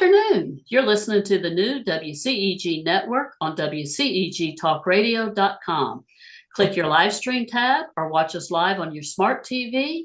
afternoon. You're listening to the new WCEG Network on WCEGTalkRadio.com. Click your Livestream tab or watch us live on your smart TV,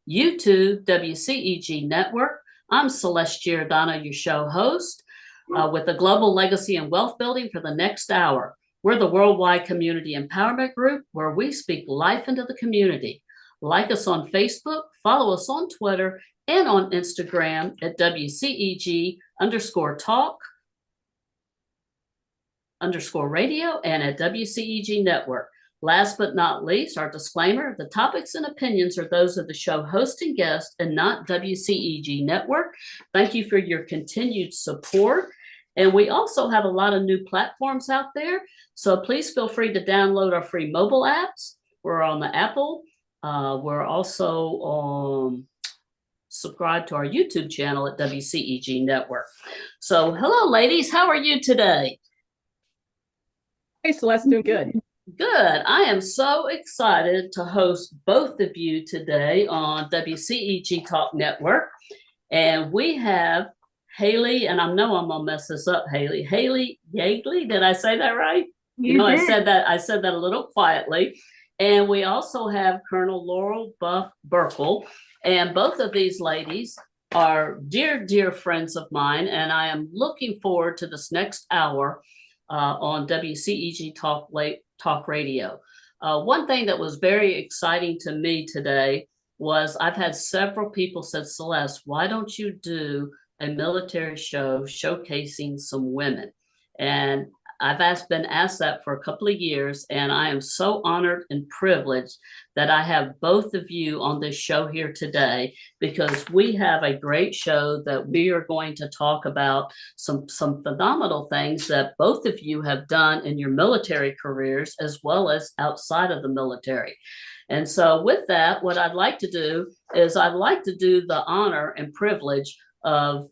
YouTube, WCEG Network. I'm Celeste Giordano, your show host, with the Global Legacy and Wealth Building for the next hour. We're the worldwide community empowerment group where we speak life into the community. Like us on Facebook, follow us on Twitter, and on Instagram at WCEG_talk_radio and at WCEG Network. Last but not least, our disclaimer, the topics and opinions are those of the show host and guest and not WCEG Network. Thank you for your continued support. And we also have a lot of new platforms out there, so please feel free to download our free mobile apps. We're on the Apple. We're also subscribe to our YouTube channel at WCEG Network. So hello, ladies. How are you today? Hey, Celeste, doing good. Good. I am so excited to host both of you today on WCEG Talk Network. And we have Haley, and I know I'm going to mess this up, Haley. Haley Yeagley, did I say that right? You know, I said that a little quietly. And we also have Colonel Laurel Burkel. And both of these ladies are dear, dear friends of mine. And I am looking forward to this next hour on WCEG Talk Radio. One thing that was very exciting to me today was I've had several people said, Celeste, why don't you do a military show showcasing some women? And I've been asked that for a couple of years, and I am so honored and privileged that I have both of you on this show here today, because we have a great show that we are going to talk about some phenomenal things that both of you have done in your military careers as well as outside of the military. And so with that, what I'd like to do is I'd like to do the honor and privilege of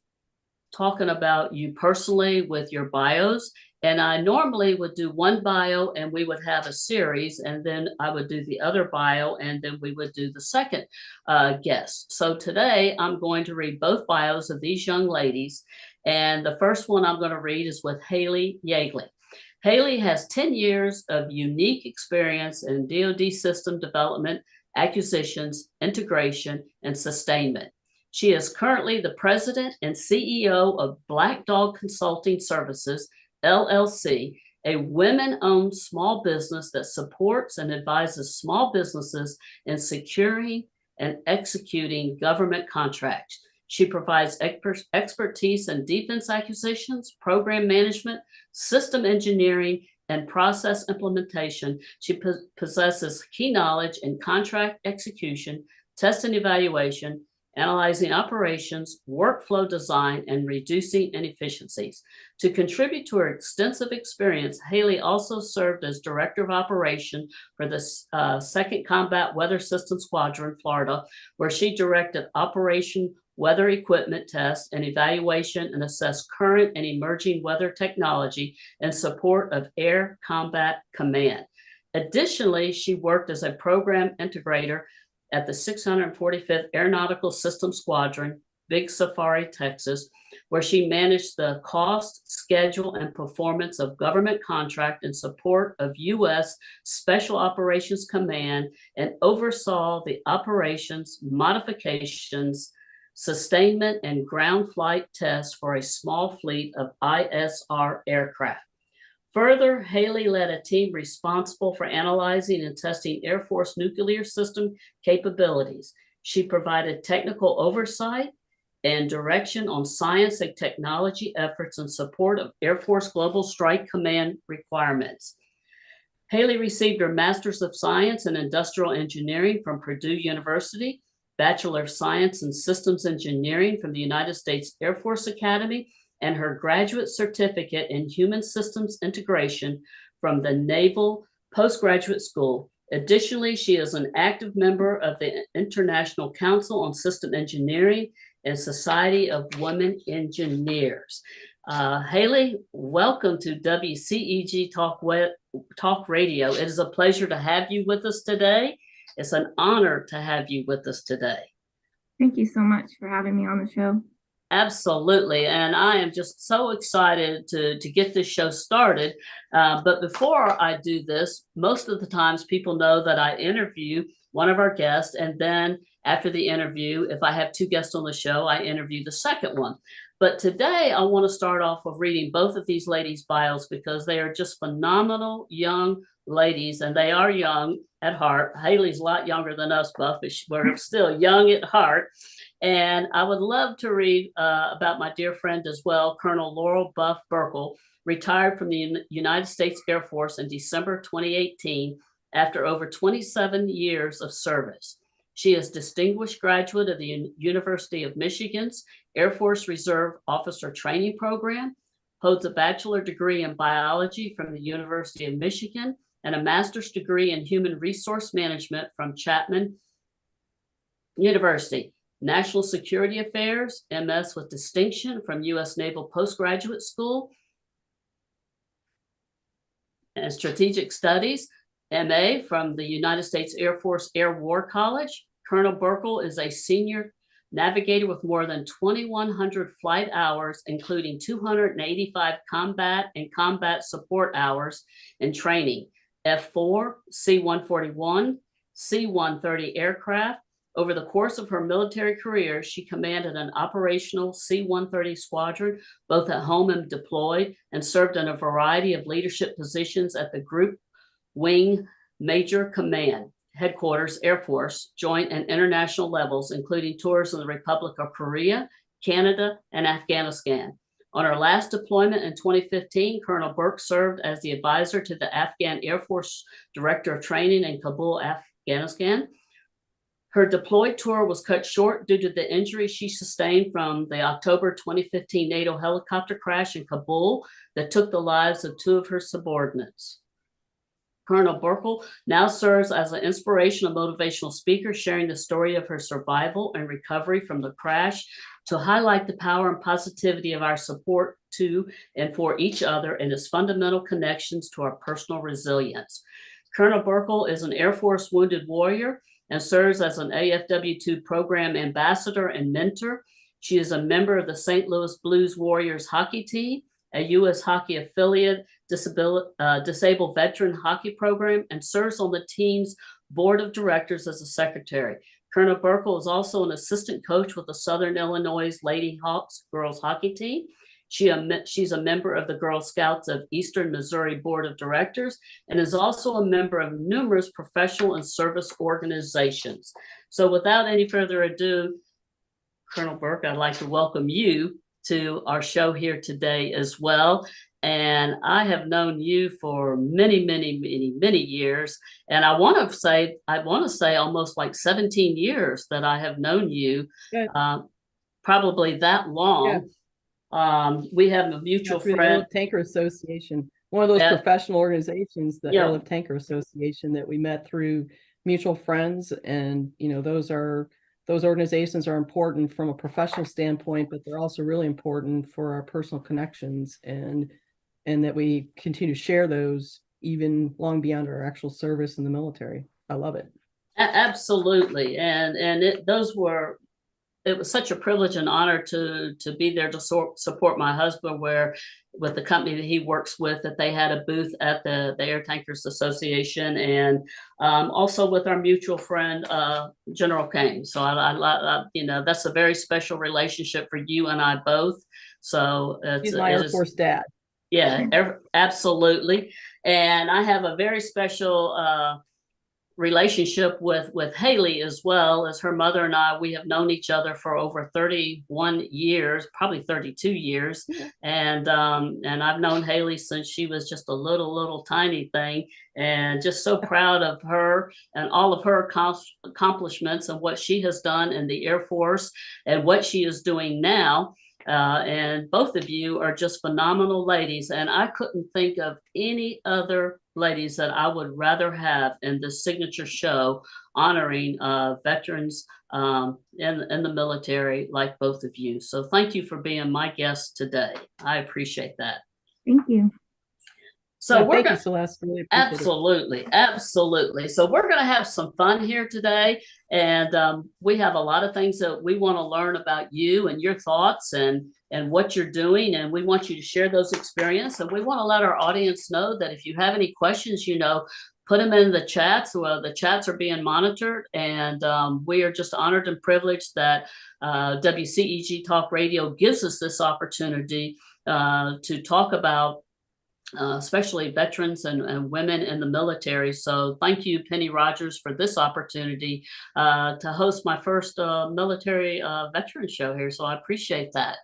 talking about you personally with your bios. And I normally would do one bio and we would have a series, and then I would do the other bio and then we would do the second guest. So today I'm going to read both bios of these young ladies. And the first one I'm going to read is with Haley Yeagley. Haley has 10 years of unique experience in DoD system development, acquisitions, integration, and sustainment. She is currently the president and CEO of Black Dog Consulting Services, LLC, a women-owned small business that supports and advises small businesses in securing and executing government contracts. She provides expertise in defense acquisitions, program management, system engineering, and process implementation. She possesses key knowledge in contract execution, test and evaluation, analyzing operations, workflow design, and reducing inefficiencies. To contribute to her extensive experience, Haley also served as Director of Operation for the 2nd Combat Weather Systems Squadron, Florida, where she directed Operation Weather Equipment Tests and evaluation and assessed current and emerging weather technology in support of Air Combat Command. Additionally, she worked as a program integrator at the 645th Aeronautical Systems Squadron, Big Safari, Texas, where she managed the cost, schedule, and performance of government contract in support of U.S. Special Operations Command and oversaw the operations, modifications, sustainment, and ground flight tests for a small fleet of ISR aircraft. Further, Haley led a team responsible for analyzing and testing Air Force nuclear system capabilities. She provided technical oversight and direction on science and technology efforts in support of Air Force Global Strike Command requirements. Haley received her Master's of Science in Industrial Engineering from Purdue University, Bachelor of Science in Systems Engineering from the United States Air Force Academy, and her graduate certificate in Human Systems Integration from the Naval Postgraduate School. Additionally, she is an active member of the International Council on System Engineering and Society of Women Engineers. Haley, welcome to WCEG Talk Radio. It is a pleasure to have you with us today. It's an honor to have you with us today. Thank you so much for having me on the show. Absolutely. And I am just so excited to get this show started. But before I do this, most of the times people know that I interview one of our guests. And then after the interview, if I have two guests on the show, I interview the second one. But today I want to start off with reading both of these ladies' bios because they are just phenomenal young ladies, and they are young at heart. Haley's a lot younger than us, Buff, but we're still young at heart. And I would love to read about my dear friend as well, Colonel Laurel Buff Burkel, retired from the United States Air Force in December 2018 after over 27 years of service. She is distinguished graduate of the University of Michigan's Air Force Reserve Officer Training Program, holds a bachelor degree in biology from the University of Michigan, and a master's degree in human resource management from Chapman University. National Security Affairs, MS with distinction from U.S. Naval Postgraduate School, and Strategic Studies, MA from the United States Air Force Air War College. Colonel Burkel is a senior navigator with more than 2,100 flight hours, including 285 combat and combat support hours in training, F-4, C-141, C-130 aircraft. Over the course of her military career, she commanded an operational C-130 squadron, both at home and deployed, and served in a variety of leadership positions at the Group Wing Major Command, Headquarters, Air Force, Joint and International levels, including tours in the Republic of Korea, Canada, and Afghanistan. On her last deployment in 2015, Colonel Burke served as the advisor to the Afghan Air Force Director of Training in Kabul, Afghanistan. Her deployed tour was cut short due to the injury she sustained from the October 2015 NATO helicopter crash in Kabul that took the lives of two of her subordinates. Colonel Burkel now serves as an inspirational motivational speaker, sharing the story of her survival and recovery from the crash to highlight the power and positivity of our support to and for each other and its fundamental connections to our personal resilience. Colonel Burkel is an Air Force wounded warrior and serves as an AFW2 program ambassador and mentor. She is a member of the St. Louis Blues Warriors hockey team, a U.S. hockey affiliate, disabled veteran hockey program, and serves on the team's board of directors as a secretary. Colonel Burkel is also an assistant coach with the Southern Illinois Lady Hawks girls hockey team. She's a member of the Girl Scouts of Eastern Missouri Board of Directors and is also a member of numerous professional and service organizations. So without any further ado, Colonel Burke, I'd like to welcome you to our show here today as well. And I have known you for many, many, many, many years. And I want to say almost like 17 years that I have known you, probably that long. Yeah. We have a mutual through the friend. Airlift Tanker Association, one of those professional organizations, the Airlift Tanker Association, that we met through mutual friends. And, you know, those organizations are important from a professional standpoint, but they're also really important for our personal connections, and that we continue to share those even long beyond our actual service in the military. I love it. Absolutely. And it was such a privilege and honor to be there to support my husband, where with the company that he works with, that they had a booth at the Air Tankers Association, and also with our mutual friend, General Kane. So I that's a very special relationship for you and I both. So he's my Air Force dad. Yeah, absolutely. And I have a very special relationship with Haley as well, as her mother and I. We have known each other for over 31 years, probably 32 years. And I've known Haley since she was just a little tiny thing, and just so proud of her and all of her accomplishments and what she has done in the Air Force and what she is doing now. And both of you are just phenomenal ladies. And I couldn't think of any other ladies that I would rather have in this signature show honoring veterans in the military like both of you. So thank you for being my guest today. I appreciate that. Thank you. So thank you, Celeste. Really appreciate absolutely, absolutely. So we're going to have some fun here today, and we have a lot of things that we want to learn about you and your thoughts and what you're doing, and we want you to share those experiences. And we want to let our audience know that if you have any questions, put them in the chats. Well, the chats are being monitored, and we are just honored and privileged that WCEG Talk Radio gives us this opportunity to talk about especially veterans and women in the military. So thank you, Penny Rogers, for this opportunity to host my first military veteran show here. So I appreciate that.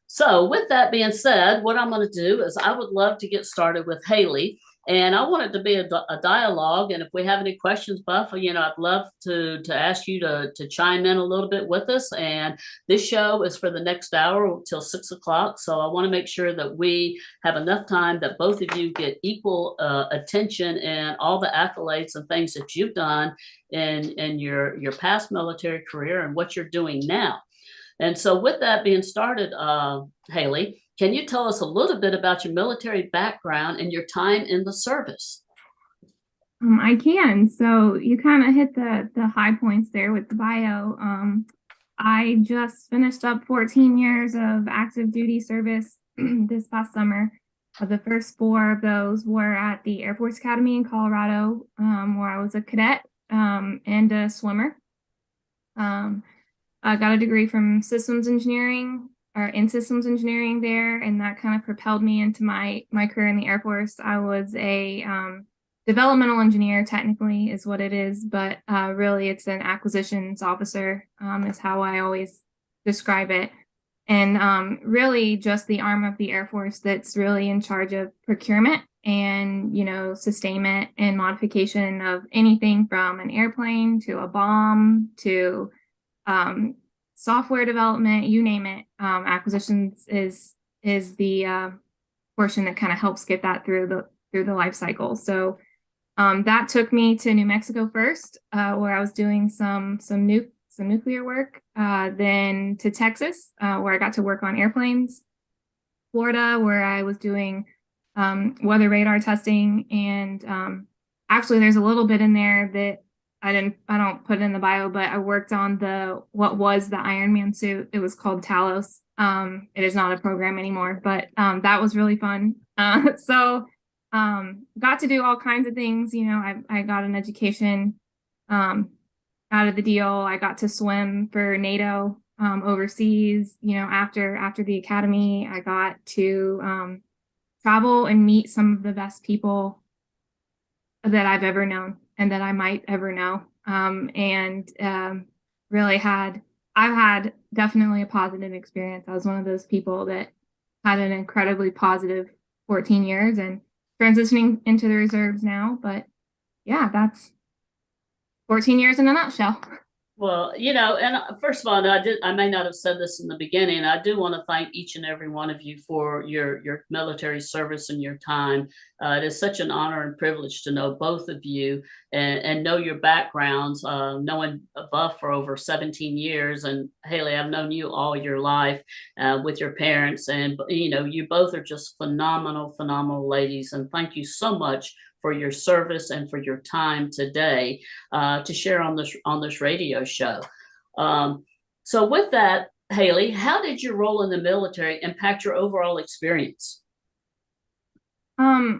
So with that being said, what I'm going to do is I would love to get started with Haley. And I want it to be a dialogue. And if we have any questions, Buff, I'd love to ask you to chime in a little bit with us. And this show is for the next hour till 6 o'clock. So I want to make sure that we have enough time that both of you get equal attention and all the accolades and things that you've done in your past military career and what you're doing now. And so with that being started, Haley, can you tell us a little bit about your military background and your time in the service? I can. So you kind of hit the high points there with the bio. I just finished up 14 years of active duty service this past summer. The first 4 of those were at the Air Force Academy in Colorado, where I was a cadet and a swimmer. I got a degree from systems engineering in systems engineering there, and that kind of propelled me into my career in the Air Force. I was a developmental engineer, technically is what it is, but really it's an acquisitions officer is how I always describe it. And really just the arm of the Air Force that's really in charge of procurement and, sustainment and modification of anything from an airplane to a bomb to software development, you name it. Acquisitions is the portion that kind of helps get that through the life cycle. So that took me to New Mexico first, where I was doing some nuclear work, then to Texas, where I got to work on airplanes, Florida, where I was doing weather radar testing, and actually there's a little bit in there that I don't put it in the bio, but I worked on what was the Iron Man suit. It was called Talos. It is not a program anymore, but that was really fun. So got to do all kinds of things. I got an education out of the deal. I got to swim for NATO overseas. After the academy, I got to travel and meet some of the best people that I've ever known and that I might ever know. Really I've had definitely a positive experience. I was one of those people that had an incredibly positive 14 years and transitioning into the reserves now. But yeah, that's 14 years in a nutshell. Well, and first of all, I may not have said this in the beginning. I do want to thank each and every one of you for your military service and your time. It is such an honor and privilege to know both of you and know your backgrounds, knowing Buff for over 17 years. And Haley, I've known you all your life with your parents. And, you both are just phenomenal, phenomenal ladies. And thank you so much for your service and for your time today to share on this radio show. So with that, Haley, how did your role in the military impact your overall experience? I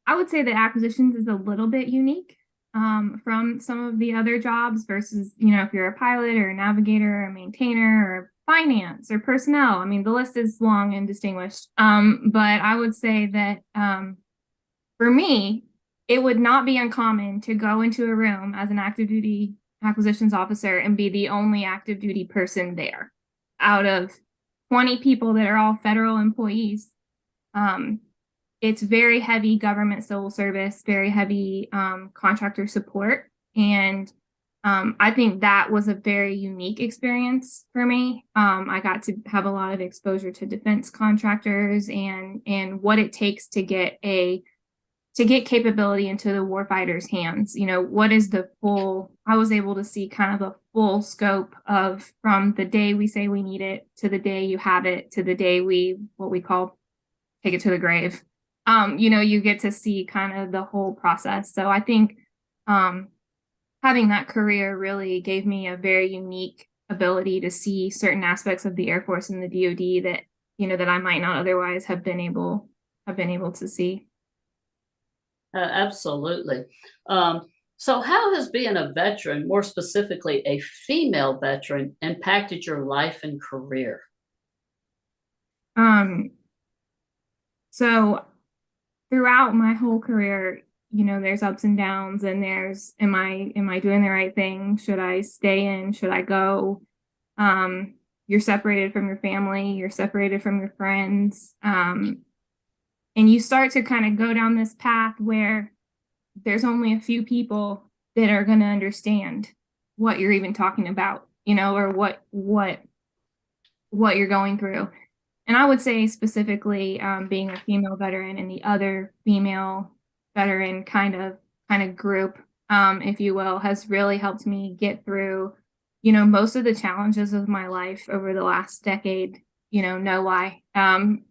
would say that acquisitions is a little bit unique from some of the other jobs versus, if you're a pilot or a navigator or a maintainer or finance or personnel. I mean, the list is long and distinguished. But I would say that for me, it would not be uncommon to go into a room as an active duty acquisitions officer and be the only active duty person there out of 20 people that are all federal employees. It's very heavy government civil service, very heavy contractor support. And I think that was a very unique experience for me. I got to have a lot of exposure to defense contractors and what it takes to get capability into the warfighter's hands. What is I was able to see kind of the full scope of from the day we say we need it to the day you have it to the day what we call take it to the grave. you get to see kind of the whole process. So I think having that career really gave me a very unique ability to see certain aspects of the Air Force and the DoD that, that I might not otherwise have been able to see. Absolutely. So how has being a veteran, more specifically a female veteran, impacted your life and career? So throughout my whole career, there's ups and downs, and there's, am I doing the right thing? Should I stay in? Should I go? You're separated from your family, you're separated from your friends. And you start to kind of go down this path where there's only a few people that are going to understand what you're even talking about, or what you're going through. And I would say specifically being a female veteran and the other female veteran kind of group, if you will, has really helped me get through, most of the challenges of my life over the last decade. No lie.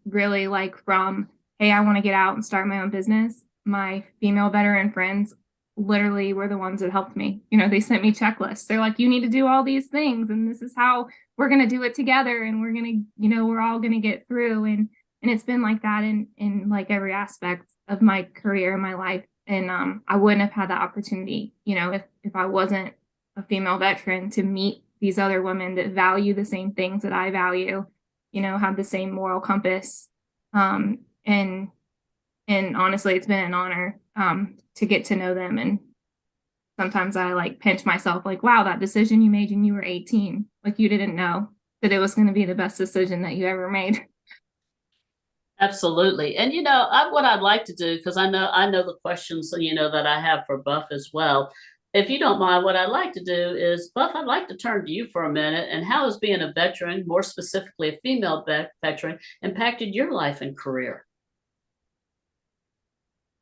Really, like, from, hey, I want to get out and start my own business. My female veteran friends literally were the ones that helped me. They sent me checklists. They're like, you need to do all these things, and this is how we're going to do it together, and we're going to, we're all going to get through. And it's been like that in like every aspect of my career and my life. And I wouldn't have had the opportunity, if I wasn't a female veteran, to meet these other women that value the same things that I value, have the same moral compass. And honestly, it's been an honor to get to know them. And sometimes I like pinch myself, like, wow, that decision you made when you were 18, like, you didn't know that it was going to be the best decision that you ever made. Absolutely. And, what I'd like to do, because I know the questions, that I have for Buff as well. If you don't mind, what I'd like to do is, Buff, I'd like to turn to you for a minute. And how has being a veteran, more specifically a female veteran, impacted your life and career?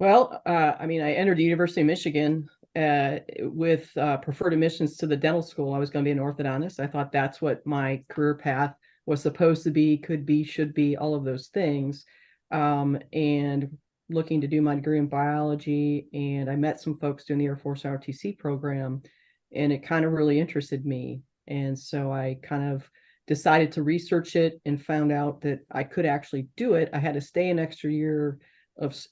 Well, I entered the University of Michigan with preferred admissions to the dental school. I was going to be an orthodontist. I thought that's what my career path was supposed to be, could be, should be, all of those things. And looking to do my degree in biology, and I met some folks doing the Air Force ROTC program, and it kind of really interested me. And so I kind of decided to research it and found out that I could actually do it. I had to stay an extra year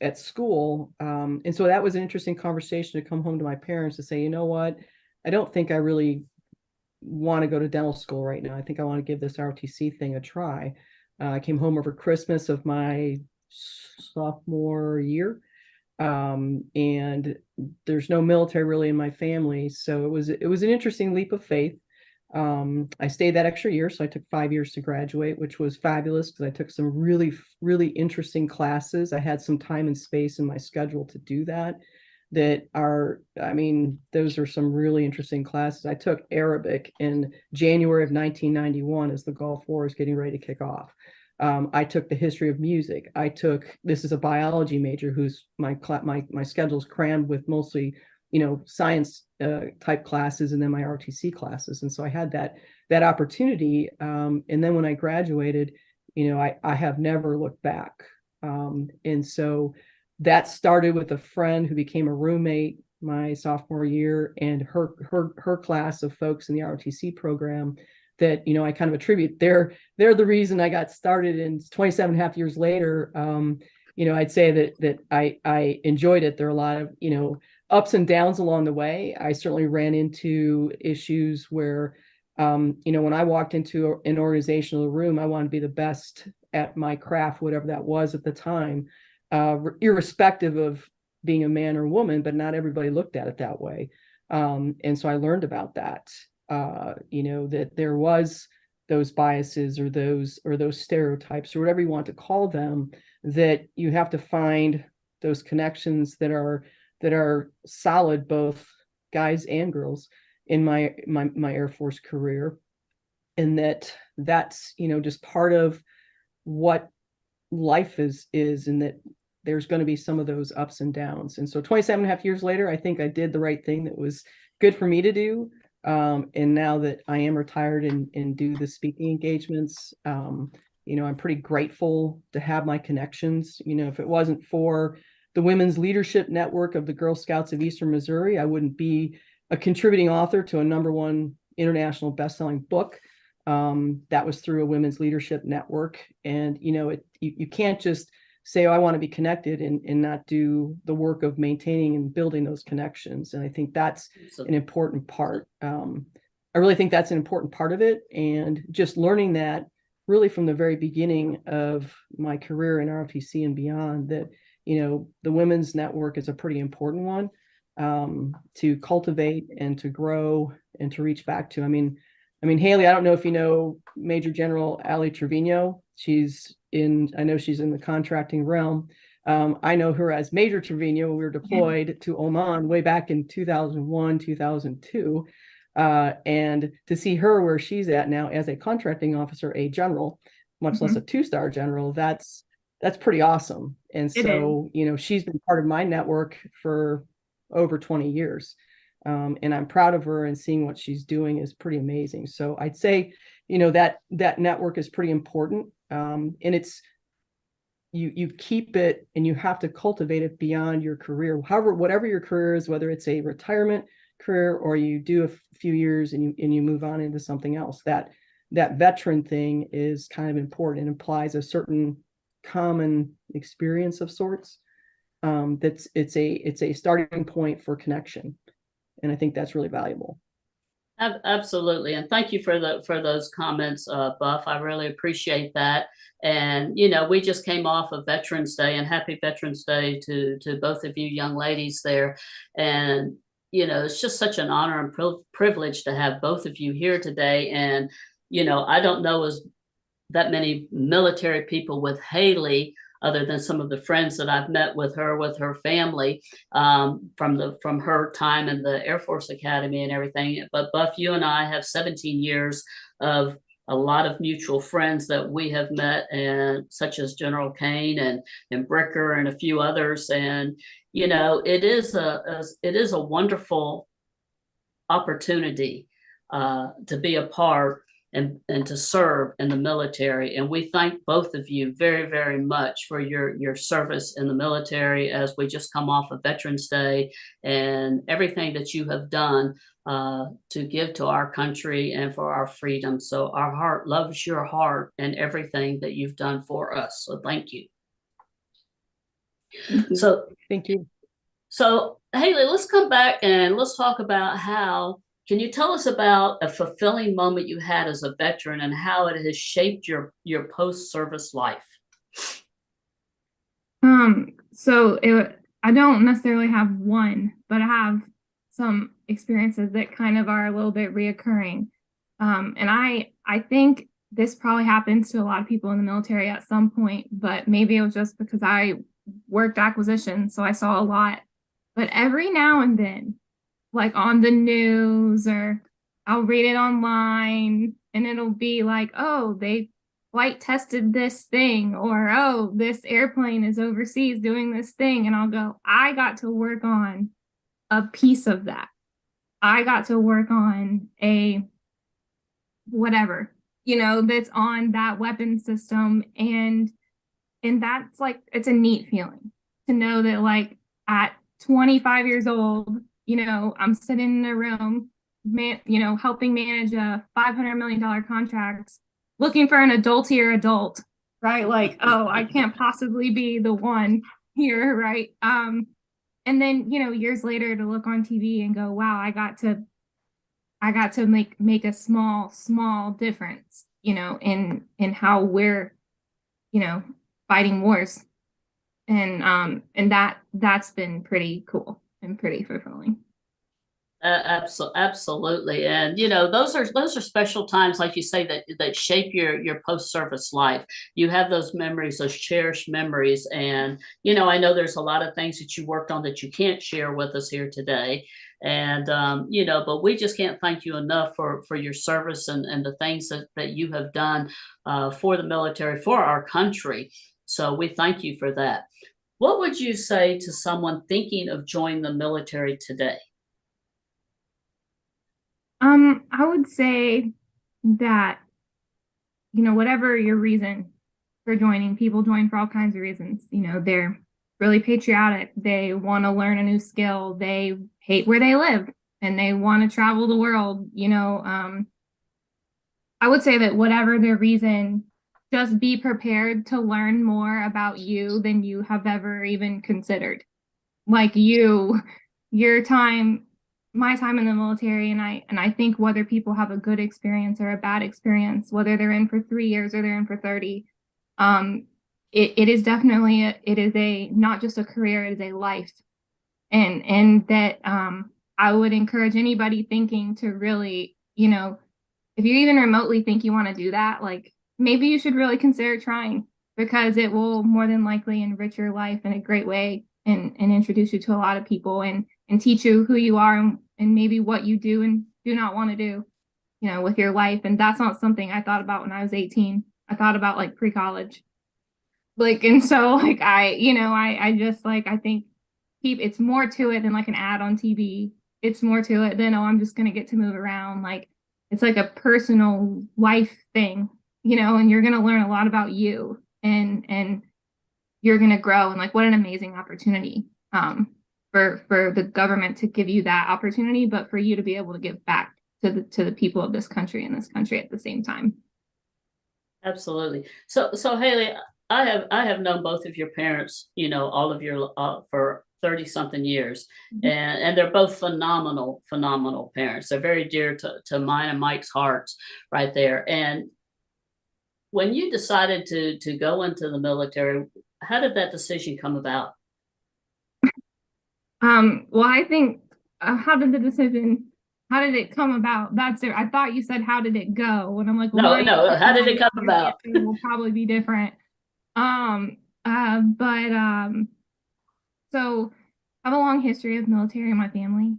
at school. And so that was an interesting conversation to come home to my parents to say, you know what, I don't think I really want to go to dental school right now. I think I want to give this ROTC thing a try. I came home over Christmas of my sophomore year. And there's no military really in my family. So it was an interesting leap of faith. I stayed that extra year, so I took 5 years to graduate, which was fabulous because I took some really, really interesting classes. I had some time and space in my schedule to do that. Those are some really interesting classes. I took Arabic in January of 1991 as the Gulf War is getting ready to kick off. I took the history of music. This is a biology major who's my schedule's crammed with mostly science type classes, and then my ROTC classes. And so I had that opportunity. And then when I graduated, I have never looked back. And so that started with a friend who became a roommate my sophomore year, and her class of folks in the ROTC program that, I kind of attribute, they're the reason I got started. And 27 and a half years later, I'd say that I enjoyed it. There are a lot of, ups and downs along the way. I certainly ran into issues where, when I walked into an organizational room, I wanted to be the best at my craft, whatever that was at the time, irrespective of being a man or woman, but not everybody looked at it that way. And so I learned about that, that there was those biases or those stereotypes or whatever you want to call them, that you have to find those connections that are solid, both guys and girls, in my Air Force career. And that's, just part of what life is, and that there's going to be some of those ups and downs. And so 27 and a half years later, I think I did the right thing that was good for me to do. And now that I am retired and do the speaking engagements, I'm pretty grateful to have my connections. If it wasn't for the Women's Leadership Network of the Girl Scouts of Eastern Missouri, I wouldn't be a contributing author to a #1 international best-selling book. That was through a Women's Leadership Network. And, you can't just say, oh, I want to be connected and not do the work of maintaining and building those connections. And I think that's an important part. I really think that's an important part of it. And just learning that really from the very beginning of my career in ROTC and beyond, that, the Women's Network is a pretty important one to cultivate and to grow and to reach back to. I mean, Haley, I don't know if you know Major General Ali Trevino. I know she's in the contracting realm. I know her as Major Trevino. We were deployed to Oman way back in 2001, 2002. And to see her where she's at now as a contracting officer, a general, much less a 2-star general, that's pretty awesome. And so, she's been part of my network for over 20 years. And I'm proud of her, and seeing what she's doing is pretty amazing. So I'd say, that network is pretty important. And it's, you keep it and you have to cultivate it beyond your career. However, whatever your career is, whether it's a retirement career or you do a few years and you move on into something else, that veteran thing is kind of important. It implies a certain common experience of sorts. It's a starting point for connection. And I think that's really valuable. Absolutely. And thank you for those comments, Buff. I really appreciate that. And, we just came off of Veterans Day, and happy Veterans Day to both of you young ladies there. And, it's just such an honor and privilege to have both of you here today. And, I don't know that many military people with Haley, other than some of the friends that I've met with her family, from her time in the Air Force Academy and everything. But Buff, you and I have 17 years of a lot of mutual friends that we have met, and such as General Kane and Bricker and a few others. And, it is a wonderful opportunity to be a part and to serve in the military. And we thank both of you very, very much for your service in the military, as we just come off of Veterans Day, and everything that you have done to give to our country and for our freedom. So our heart loves your heart and everything that you've done for us. So thank you. So thank you. So Haley, let's come back and let's talk about can you tell us about a fulfilling moment you had as a veteran and how it has shaped your post-service life? I don't necessarily have one, but I have some experiences that kind of are a little bit reoccurring. And I think this probably happens to a lot of people in the military at some point, but maybe it was just because I worked acquisition, so I saw a lot. But every now and then, like on the news, or I'll read it online, and it'll be like, oh, they flight tested this thing, or oh, this airplane is overseas doing this thing. And I'll go, I got to work on a piece of that. I got to work on a whatever, that's on that weapon system. And that's like, it's a neat feeling to know that, like, at 25 years old, I'm sitting in a room, helping manage a $500 million contract, looking for an adultier adult, right? Like, oh, I can't possibly be the one here, right? And then, years later to look on TV and go, wow, I got to make a small difference, in how we're, fighting wars. And that's been pretty cool and pretty fulfilling. Absolutely. And, those are special times, like you say, that shape your post-service life. You have those memories, those cherished memories. And, I know there's a lot of things that you worked on that you can't share with us here today. And, but we just can't thank you enough for your service and the things that you have done for the military, for our country. So we thank you for that. What would you say to someone thinking of joining the military today? I would say that, whatever your reason for joining. People join for all kinds of reasons. You know, they're really patriotic. They want to learn a new skill. They hate where they live and they want to travel the world. You know, I would say that whatever their reason, just be prepared to learn more about you than you have ever even considered. Like your time, my time in the military, and I think whether people have a good experience or a bad experience, whether they're in for 3 years or they're in for 30, it is definitely it is a not just a career, it is a life. And that I would encourage anybody thinking to really, you know, if you even remotely think you want to do that, like maybe you should really consider trying, because it will more than likely enrich your life in a great way and introduce you to a lot of people and teach you who you are and maybe what you do and do not want to do, you know, with your life. And that's not something I thought about when I was 18. I thought about like pre-college. Like, and so like I just like, I think it's more to it than like an ad on TV. It's more to it than, oh, I'm just going to get to move around. Like, it's like a personal life thing, you know, and you're going to learn a lot about you and you're going to grow. And like, what an amazing opportunity for the government to give you that opportunity, but for you to be able to give back to the people of this country and this country at the same time. Absolutely. So Haley, I have known both of your parents, you know, all of your for 30 something years, and they're both phenomenal parents. They're very dear to mine and Mike's hearts right there. And when you decided to go into the military, how did that decision come about? Well, I think how did it come about? That's it. I thought you said, how did it go? And I'm like, well, no, how did it come about? It will probably be different. So I have a long history of military in my family.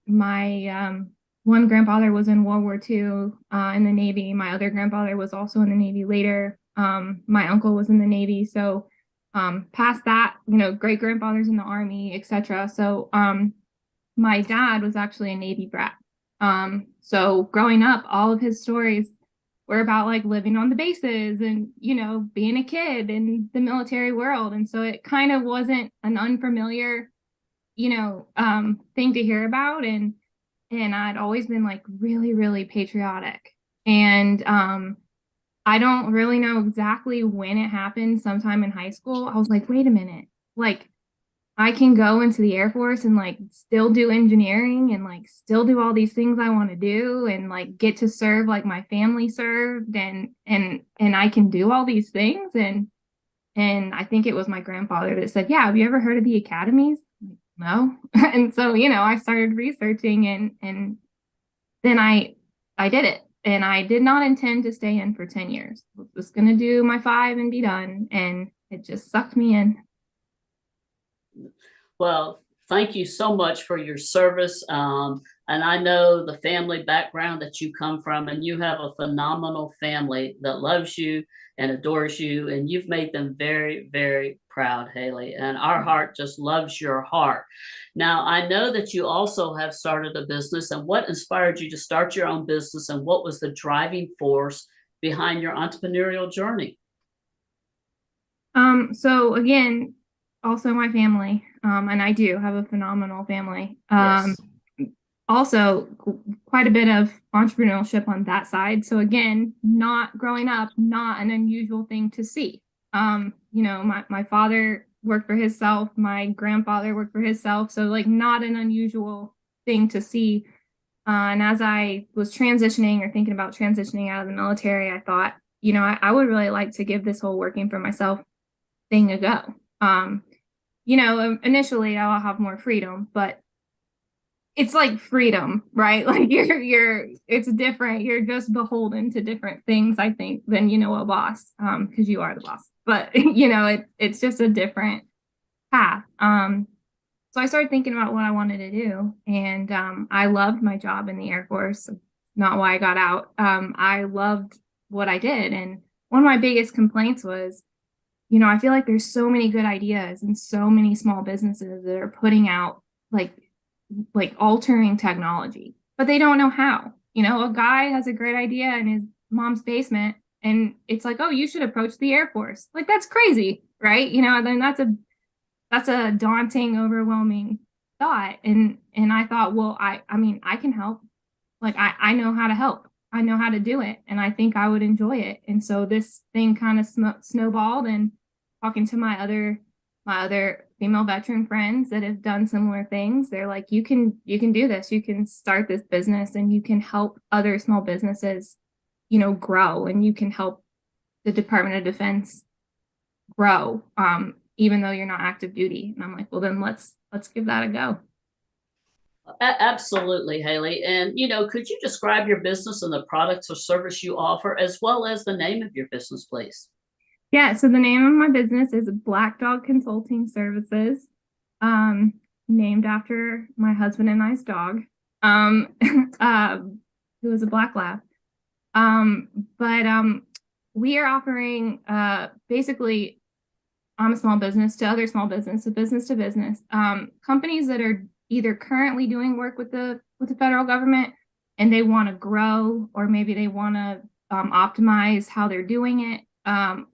My one grandfather was in World War II in the Navy. My other grandfather was also in the Navy later. My uncle was in the Navy. So past that, you know, great grandfathers in the Army, etc. So my dad was actually a Navy brat. So growing up, all of his stories were about like living on the bases and, you know, being a kid in the military world. And so it kind of wasn't an unfamiliar, you know, thing to hear about. And I'd always been like really, really patriotic. And I don't really know exactly when it happened, sometime in high school. I was like, wait a minute, like I can go into the Air Force and like still do engineering and like still do all these things I want to do and like get to serve like my family served and I can do all these things. And I think it was my grandfather that said, yeah, have you ever heard of the academies? No. And so, you know, I started researching and then I did it. And I did not intend to stay in for 10 years. I was just going to do my 5 and be done. And it just sucked me in. Well, thank you so much for your service. And I know the family background that you come from, and you have a phenomenal family that loves you and adores you. And you've made them very, very proud, Haley. And our heart just loves your heart. Now, I know that you also have started a business. And what inspired you to start your own business? And what was the driving force behind your entrepreneurial journey? So again, also my family, and I do have a phenomenal family. Yes. Also quite a bit of entrepreneurship on that side. So again, not growing up, not an unusual thing to see. You know, my father worked for himself, my grandfather worked for himself. So like not an unusual thing to see. And as I was transitioning or thinking about transitioning out of the military, I thought, you know, I would really like to give this whole working for myself thing a go. You know, initially I'll have more freedom, but it's like freedom, right? Like it's different. You're just beholden to different things, I think, than, you know, a boss, because you are the boss, but you know, it's just a different path. So I started thinking about what I wanted to do, and I loved my job in the Air Force. Not why I got out. I loved what I did. And one of my biggest complaints was, you know, I feel like there's so many good ideas and so many small businesses that are putting out like altering technology, but they don't know how. You know, a guy has a great idea in his mom's basement And it's like, oh, you should approach the Air Force. Like, that's crazy, right? And then that's a daunting, overwhelming thought. And I thought, well, I mean, I can help. Like, I know how to help. I know how to do it. And I think I would enjoy it. And so this thing kind of snowballed, and talking to my other female veteran friends that have done similar things, they're like, you can do this. You can start this business, and you can help other small businesses, grow, and you can help the Department of Defense grow, even though you're not active duty. And I'm like, well, then let's give that a go. Absolutely, Haley. And, could you describe your business and the products or service you offer, as well as the name of your business, please? Yeah, so the name of my business is Black Dog Consulting Services, named after my husband and I's dog, who is a black lab. But we are offering basically, I'm a small business to other small business, so business to business, companies that are either currently doing work with the federal government and they want to grow, or maybe they want to optimize how they're doing it,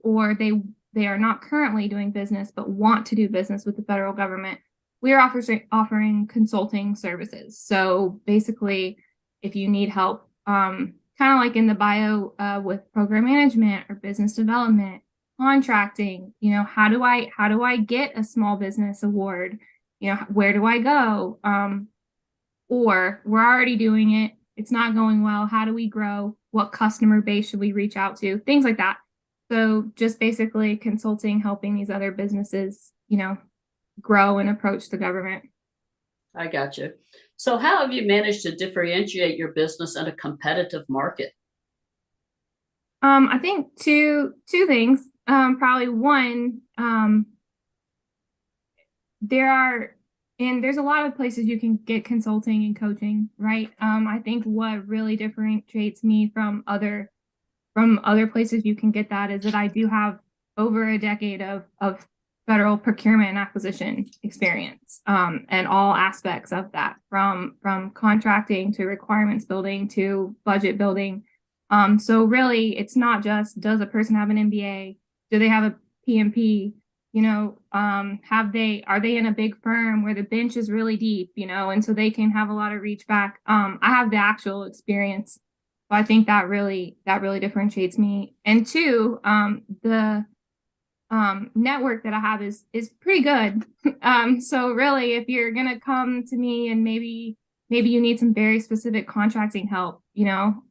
or they are not currently doing business but want to do business with the federal government. We are offering consulting services. So basically, if you need help, kind of like in the bio with program management or business development, contracting, how do I get a small business award? Where do I go? Or we're already doing it. It's not going well. How do we grow? What customer base should we reach out to? Things like that. So just basically consulting, helping these other businesses, grow and approach the government. I got you. So how have you managed to differentiate your business in a competitive market? I think two things. Probably one, there's a lot of places you can get consulting and coaching, right? I think what really differentiates me from other places you can get that is that I do have over a decade of federal procurement and acquisition experience, and all aspects of that, from contracting to requirements building to budget building. So really, it's not just, does a person have an MBA? Do they have a PMP? Are they in a big firm where the bench is really deep, and so they can have a lot of reach back? I have the actual experience. So I think that really differentiates me. And two, the network that I have is pretty good. So really, if you're going to come to me and maybe you need some very specific contracting help,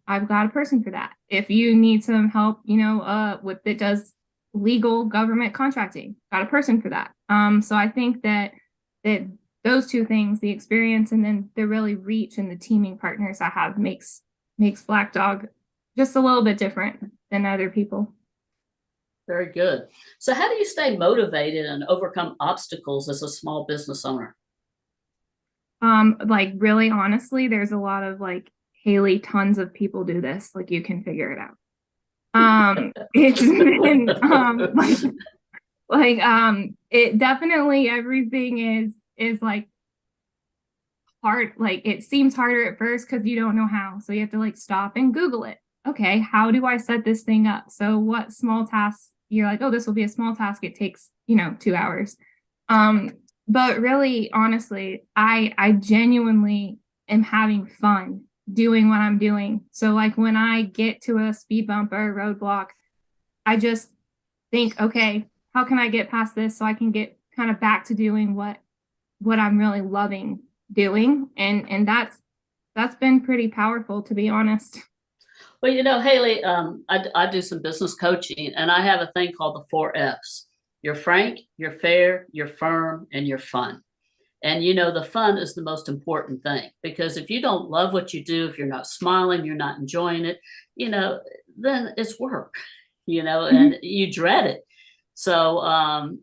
I've got a person for that. If you need some help, that does legal government contracting, got a person for that. So I think that those two things, the experience and then the really reach and the teaming partners I have, makes Black Dog just a little bit different than other people. Very good. So how do you stay motivated and overcome obstacles as a small business owner? Like, really, honestly, there's a lot of like, Haley, tons of people do this. Like, you can figure it out. It's been it definitely, everything is like hard. Like, it seems harder at first because you don't know how. So you have to like stop and Google it. Okay, how do I set this thing up? So what small tasks, you're like, oh, this will be a small task. It takes, 2 hours. But really, honestly, I genuinely am having fun doing what I'm doing. So like when I get to a speed bump or a roadblock, I just think, okay, how can I get past this so I can get kind of back to doing what I'm really loving doing? And that's been pretty powerful, to be honest. Well, Haley, I do some business coaching, and I have a thing called the 4 F's. You're frank, you're fair, you're firm, and you're fun. And, the fun is the most important thing, because if you don't love what you do, if you're not smiling, you're not enjoying it, then it's work, and you dread it. So,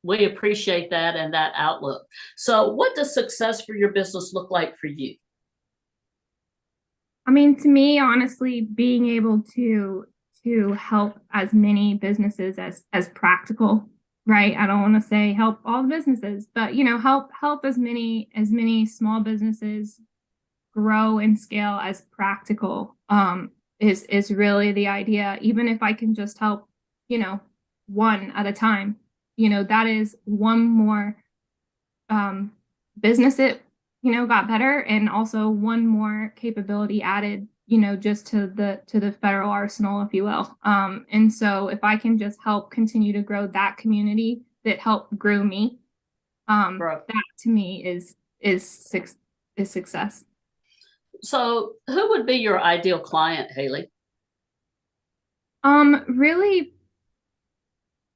we appreciate that and that outlook. So what does success for your business look like for you? I mean, to me, honestly, being able to help as many businesses as practical, right? I don't want to say help all the businesses, but help as many small businesses grow and scale as practical. is really the idea. Even if I can just help, one at a time, that is one more business that, got better, and also one more capability added, just to the federal arsenal, if you will. And so if I can just help continue to grow that community that helped grow me, that to me is success. So who would be your ideal client, Haley? Really,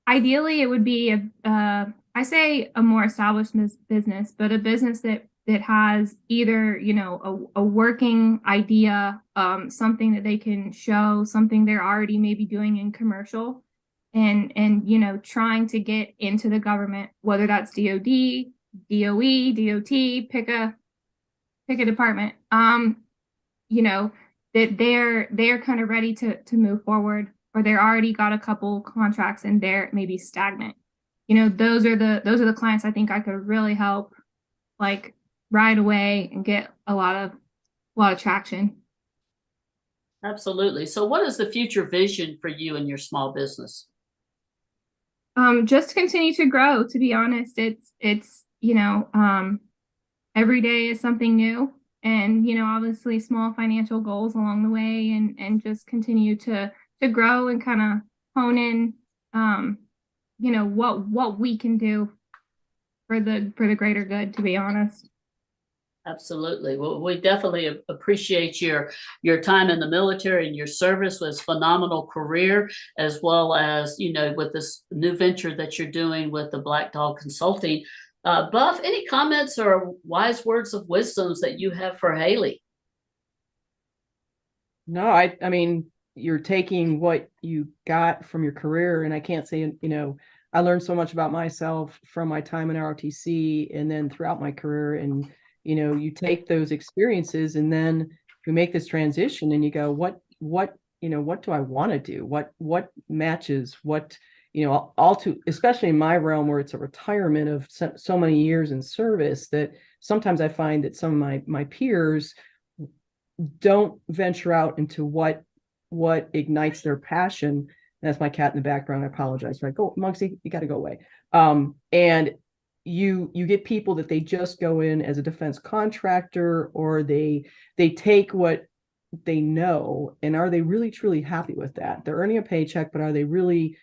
ideally, it would be I say a more established business, but a business that has either, a working idea, something that they can show, something they're already maybe doing in commercial, and trying to get into the government, whether that's DOD, DOE, DOT, pick a department. That they're kind of ready to move forward, or they're already got a couple contracts and they're maybe stagnant. Those are the clients I think I could really help, like, right away and get a lot of traction. Absolutely. So what is the future vision for you and your small business? Just continue to grow, to be honest. It's every day is something new, and obviously small financial goals along the way, and just continue to grow and kind of hone in what we can do for the greater good, to be honest. Absolutely. Well, we definitely appreciate your time in the military and your service was phenomenal career, as well as, with this new venture that you're doing with the Black Dog Consulting. Buff, any comments or wise words of wisdoms that you have for Haley? No, I mean, you're taking what you got from your career, and I can't say, I learned so much about myself from my time in ROTC and then throughout my career. And, you take those experiences and then you make this transition and you go, what do I want to do? What matches what, especially in my realm where it's a retirement of so many years in service, that sometimes I find that some of my peers don't venture out into what ignites their passion. That's my cat in the background. I apologize. Right, go, Muggsy, you got to go away. And you get people that they just go in as a defense contractor, or they take what they know, and are they really truly happy with that? They're earning a paycheck, but are they really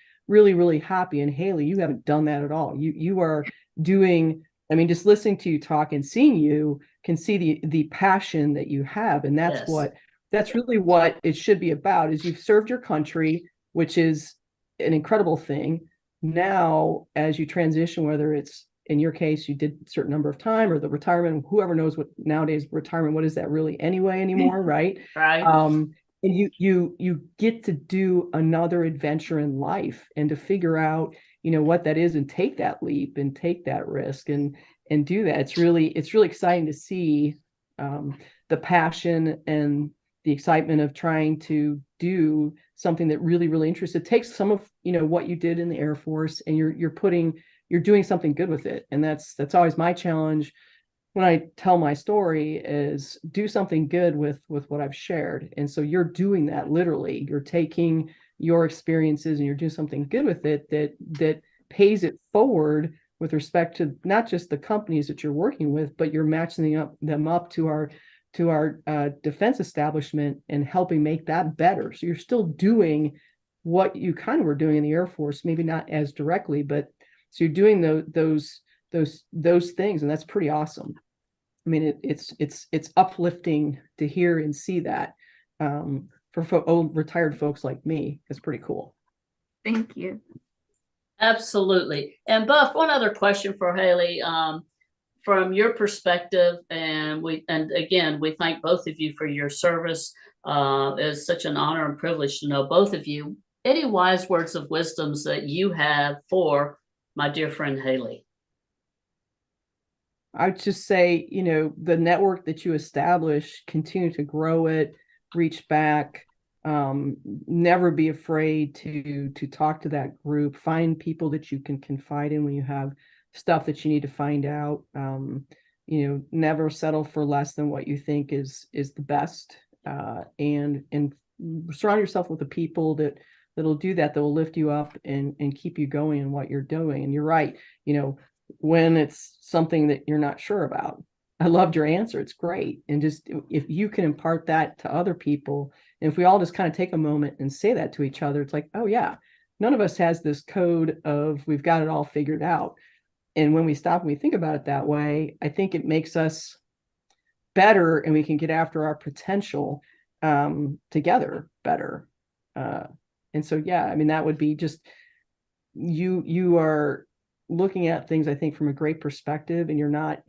happy? And Haley, you haven't done that at all. You are doing, I mean, just listening to you talk and seeing you can see the passion that you have. And that's Yes. That's really what it should be about, is you've served your country, which is an incredible thing. Now, as you transition, whether it's, in your case, you did a certain number of time, or the retirement, whoever knows what nowadays retirement, what is that really anymore, right? Right. And you get to do another adventure in life, and to figure out, what that is, and take that leap and take that risk and do that. It's really exciting to see the passion and the excitement of trying to do something that really interests. It takes some of, what you did in the Air Force, and you're doing something good with it. And that's always my challenge when I tell my story, is do something good with what I've shared. And so you're doing that. Literally, you're taking your experiences and you're doing something good with it that pays it forward with respect to not just the companies that you're working with, but you're matching them up to our defense establishment and helping make that better. So you're still doing what you kind of were doing in the Air Force, maybe not as directly, but so you're doing those things, and that's pretty awesome. I mean, it's uplifting to hear and see that. For old retired folks like me, it's pretty cool. Thank you. Absolutely. And Buff, one other question for Haley. From your perspective, and again, we thank both of you for your service. It's such an honor and privilege to know both of you. Any wise words of wisdoms that you have for my dear friend Haley? I'd just say, the network that you establish, continue to grow it, reach back, never be afraid to talk to that group, find people that you can confide in when you have stuff that you need to find out. Never settle for less than what you think is the best, and surround yourself with the people that'll do that, that will lift you up and keep you going in what you're doing. And you're right, when it's something that you're not sure about. I loved your answer. It's great. And just if you can impart that to other people, and if we all just kind of take a moment and say that to each other, it's like, oh yeah, none of us has this code of we've got it all figured out. And when we stop and we think about it that way, I think it makes us better, and we can get after our potential together better. And so, yeah, I mean, that would be just, you are looking at things, I think, from a great perspective, and you're not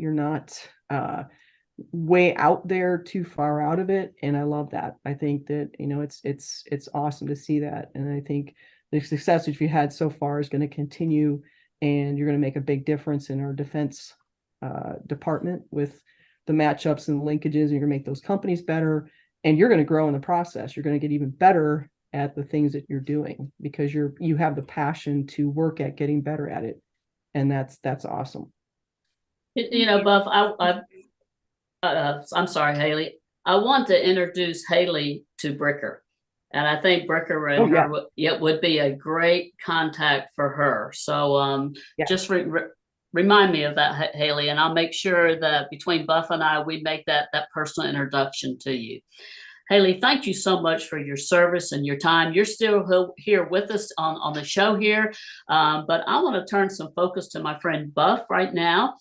way out there, too far out of it. And I love that. I think that, it's awesome to see that. And I think the success that you had so far is going to continue, and you're going to make a big difference in our defense department with the matchups and linkages, and you're going to make those companies better, and you're going to grow in the process. You're going to get even better at the things that you're doing because you have the passion to work at getting better at it. And that's awesome. Buff, I'm sorry, Haley. I want to introduce Haley to Bricker. And I think Bricker and her, it would be a great contact for her. So just remind me of that, Haley, and I'll make sure that between Buff and I, we make that personal introduction to you. Haley, thank you so much for your service and your time. You're still here with us on the show here, but I want to turn some focus to my friend Buff right now.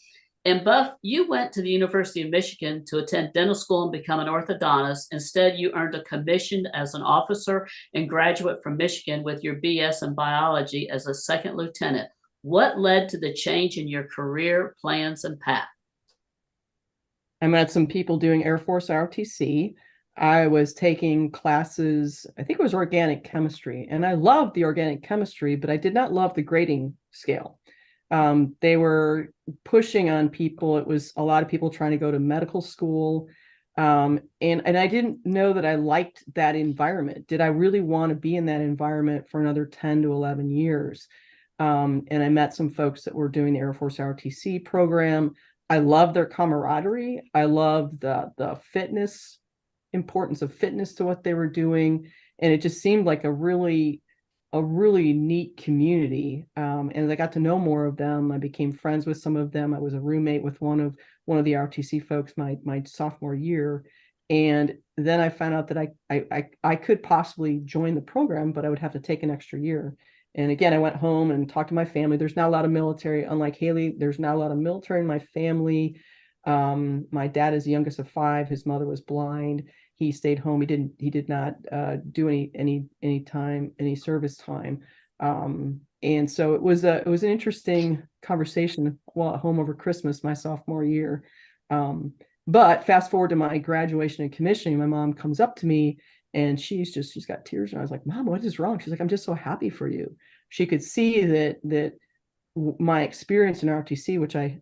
And Buff, you went to the University of Michigan to attend dental school and become an orthodontist. Instead, you earned a commission as an officer and graduate from Michigan with your BS in biology as a second lieutenant. What led to the change in your career plans and path? I met some people doing Air Force ROTC. I was taking classes, I think it was organic chemistry, and I loved the organic chemistry, but I did not love the grading scale. They were pushing on people. It was a lot of people trying to go to medical school. And I didn't know that I liked that environment. Did I really want to be in that environment for another 10 to 11 years? And I met some folks that were doing the Air Force ROTC program. I loved their camaraderie. I loved the fitness, importance of fitness to what they were doing. And it just seemed like a really neat community. And as I got to know more of them, I became friends with some of them. I was a roommate with one of the ROTC folks my sophomore year. And then I found out that I could possibly join the program, but I would have to take an extra year. And again, I went home and talked to my family. There's not a lot of military, unlike Haley, there's not a lot of military in my family. My dad is the youngest of 5. His mother was blind. He stayed home. He did not do any service time. And so it was an interesting conversation while at home over Christmas, my sophomore year. But fast forward to my graduation and commissioning, my mom comes up to me and she's got tears. And I was like, Mom, what is wrong? She's like, I'm just so happy for you. She could see that my experience in ROTC, which I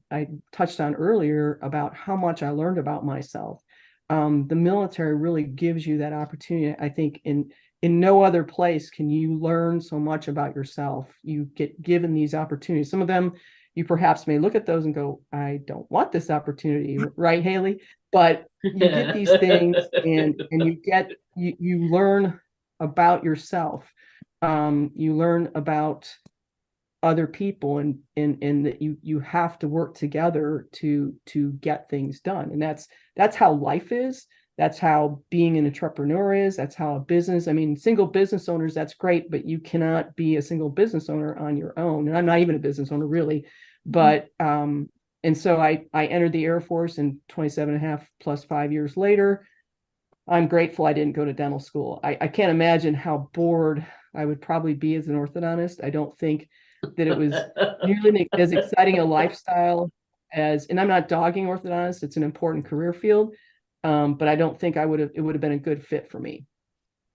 touched on earlier about how much I learned about myself. The military really gives you that opportunity. I think in no other place can you learn so much about yourself. You get given these opportunities. Some of them you perhaps may look at those and go, I don't want this opportunity, right, Haley? But you get these things and you learn about yourself. You learn about other people and that you have to work together to get things done. And that's how life is. That's how being an entrepreneur is. That's how a business, I mean, single business owners, that's great, but you cannot be a single business owner on your own. And I'm not even a business owner really, but, and so I entered the Air Force in 27 and a half plus 5 years later. I'm grateful I didn't go to dental school. I can't imagine how bored I would probably be as an orthodontist. I don't think that it was nearly as exciting a lifestyle and I'm not dogging orthodontists. It's an important career field. But I don't think it would have been a good fit for me.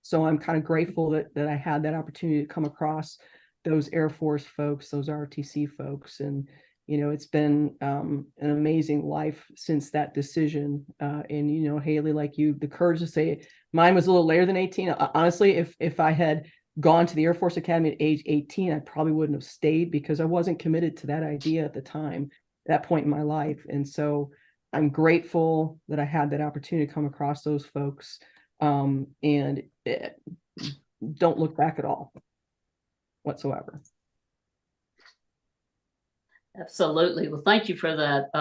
So I'm kind of grateful that I had that opportunity to come across those Air Force folks, those ROTC folks. And, it's been an amazing life since that decision. And, Haley, like you, the courage to say mine was a little later than 18. Honestly, if I had gone to the Air Force Academy at age 18, I probably wouldn't have stayed because I wasn't committed to that idea at the time, that point in my life. And so I'm grateful that I had that opportunity to come across those folks. and don't look back at all whatsoever. Absolutely. Well, thank you for that.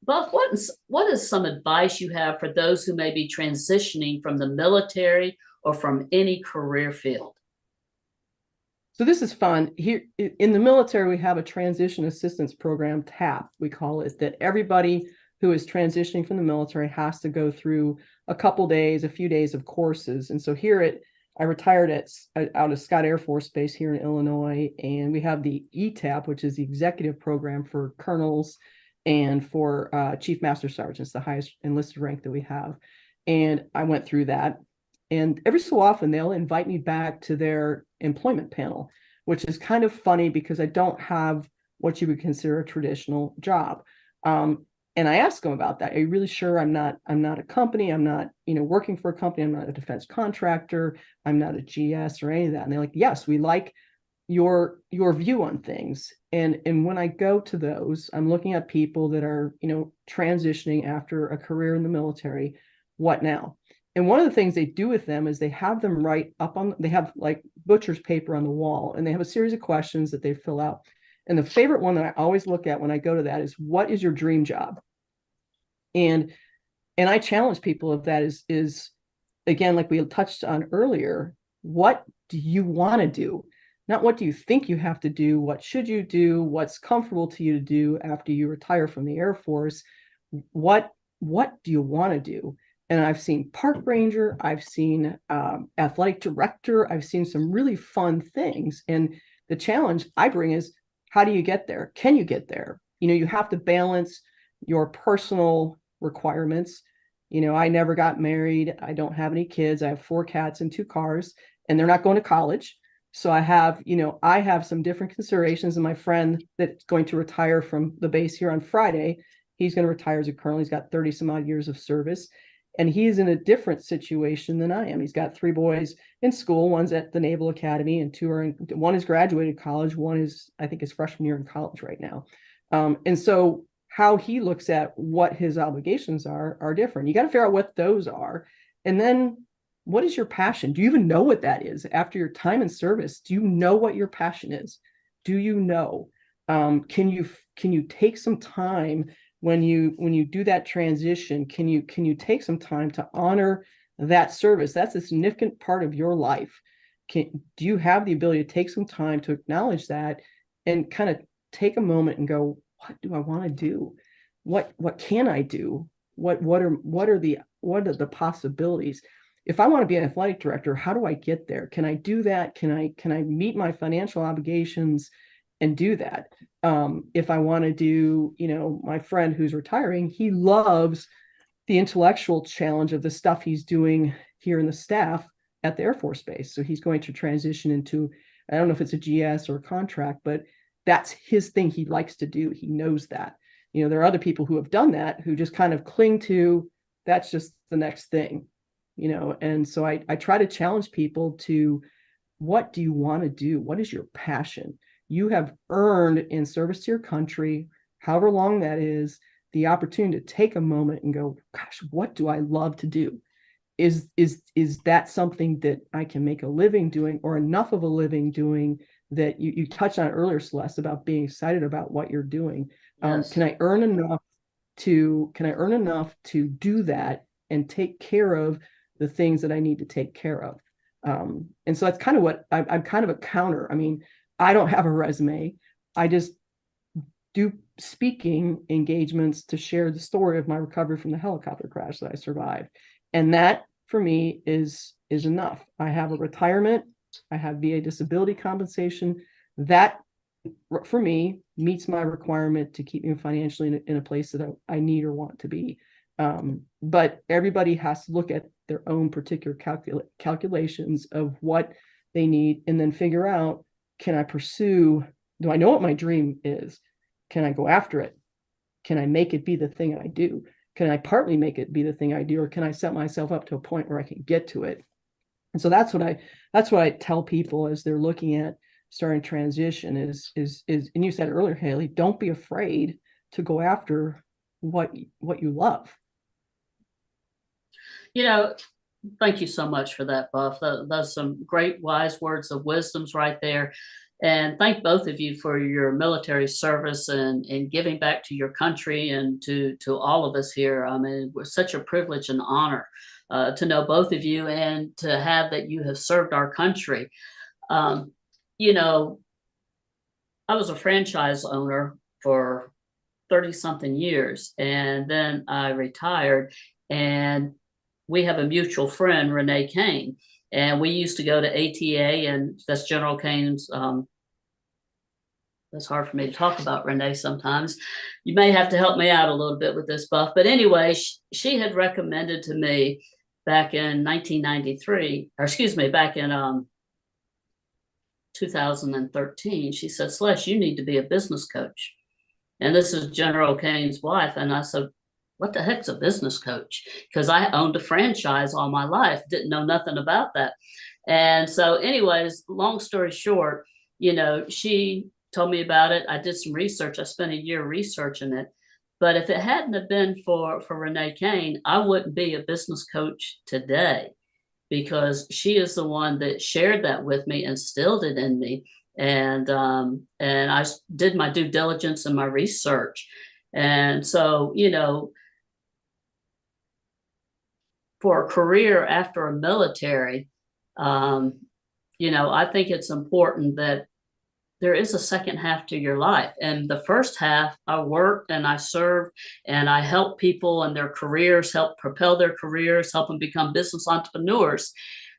Buff, what is some advice you have for those who may be transitioning from the military or from any career field? So this is fun. Here in the military, we have a transition assistance program, TAP, we call it, that everybody who is transitioning from the military has to go through a few days of courses. And so I retired out of Scott Air Force Base here in Illinois, and we have the ETAP, which is the executive program for colonels and for Chief Master Sergeants, the highest enlisted rank that we have. And I went through that. And every so often, they'll invite me back to their employment panel, which is kind of funny because I don't have what you would consider a traditional job. And I ask them about that. Are you really sure I'm not a company? I'm not, working for a company. I'm not a defense contractor. I'm not a GS or any of that. And they're like, yes, we like your view on things. And when I go to those, I'm looking at people that are, transitioning after a career in the military. What now? And one of the things they do with them is they have them they have like butcher's paper on the wall, and they have a series of questions that they fill out. And the favorite one that I always look at when I go to that is, what is your dream job? And I challenge people of that is again, like we touched on earlier, what do you want to do? Not what do you think you have to do? What should you do? What's comfortable to you to do after you retire from the Air Force? What do you want to do? And I've seen park ranger, I've seen athletic director, I've seen some really fun things. And the challenge I bring is, how do you get there? Can you get there? You have to balance your personal requirements. I never got married. I don't have any kids. I have 4 cats and 2 cars, and they're not going to college. So I have some different considerations. And my friend that's going to retire from the base here on Friday, he's going to retire as a colonel. He's got 30 some odd years of service. And he's in a different situation than I am. He's got 3 boys in school. One's at the Naval Academy, and one is graduated college. One is, I think, his freshman year in college right now. And so how he looks at what his obligations are different. You got to figure out what those are. And then, what is your passion? Do you even know what that is after your time in service? Do you know what your passion is? Do you know? Can you take some time when you do that transition? Can you take some time to honor that service? That's a significant part of your life. Do you have the ability to take some time to acknowledge that and kind of take a moment and go, what do I want to do? What can I do? What are the possibilities? If I want to be an athletic director, how do I get there? Can I do that? Can I meet my financial obligations and do that? If I want to do, my friend who's retiring, he loves the intellectual challenge of the stuff he's doing here in the staff at the Air Force Base. So he's going to transition into, I don't know if it's a GS or a contract, but that's his thing he likes to do. He knows that. There are other people who have done that, who just kind of cling to, that's just the next thing, and so I try to challenge people to, what do you want to do? What is your passion? You have earned in service to your country, however long that is, the opportunity to take a moment and go, gosh, what do I love to do? Is that something that I can make a living doing, or enough of a living doing that you touched on earlier, Celeste, about being excited about what you're doing? Yes. Can I earn enough to do that and take care of the things that I need to take care of? And so that's kind of what I'm kind of a counter. I mean, I don't have a resume. I just do speaking engagements to share the story of my recovery from the helicopter crash that I survived. And that for me is enough. I have a retirement. I have VA disability compensation. That for me meets my requirement to keep me financially in a place that I need or want to be. But everybody has to look at their own particular calculations of what they need, and then figure out, can I pursue, do I know what my dream is? Can I go after it? Can I make it be the thing I do? Can I partly make it be the thing I do, or can I set myself up to a point where I can get to it? And so that's what I tell people as they're looking at starting transition is, and you said earlier, Haley, don't be afraid to go after what you love. Thank you so much for that, Buff. Those some great wise words of wisdoms right there. And thank both of you for your military service and giving back to your country and to all of us here. I mean, it was such a privilege and honor to know both of you and to have that you have served our country. Um, you know, I was a franchise owner for 30 something years, and then I retired, and we have a mutual friend, Renee Kane, and we used to go to ATA, and that's General Kane's. It's hard for me to talk about Renee sometimes. You may have to help me out a little bit with this, Buff. But anyway, she had recommended to me back in 1993, or excuse me, back in 2013. She said, Celeste, you need to be a business coach. And this is General Kane's wife. And I said, what the heck's a business coach? Because I owned a franchise all my life, didn't know nothing about that. And so anyways, long story short, she told me about it. I did some research. I spent a year researching it. But if it hadn't have been for Renee Kane, I wouldn't be a business coach today, because she is the one that shared that with me, instilled it in me. And I did my due diligence and my research. And so, for a career after a military, I think it's important that there is a second half to your life. And the first half, I worked and I served and I helped people in their careers, help propel their careers, help them become business entrepreneurs.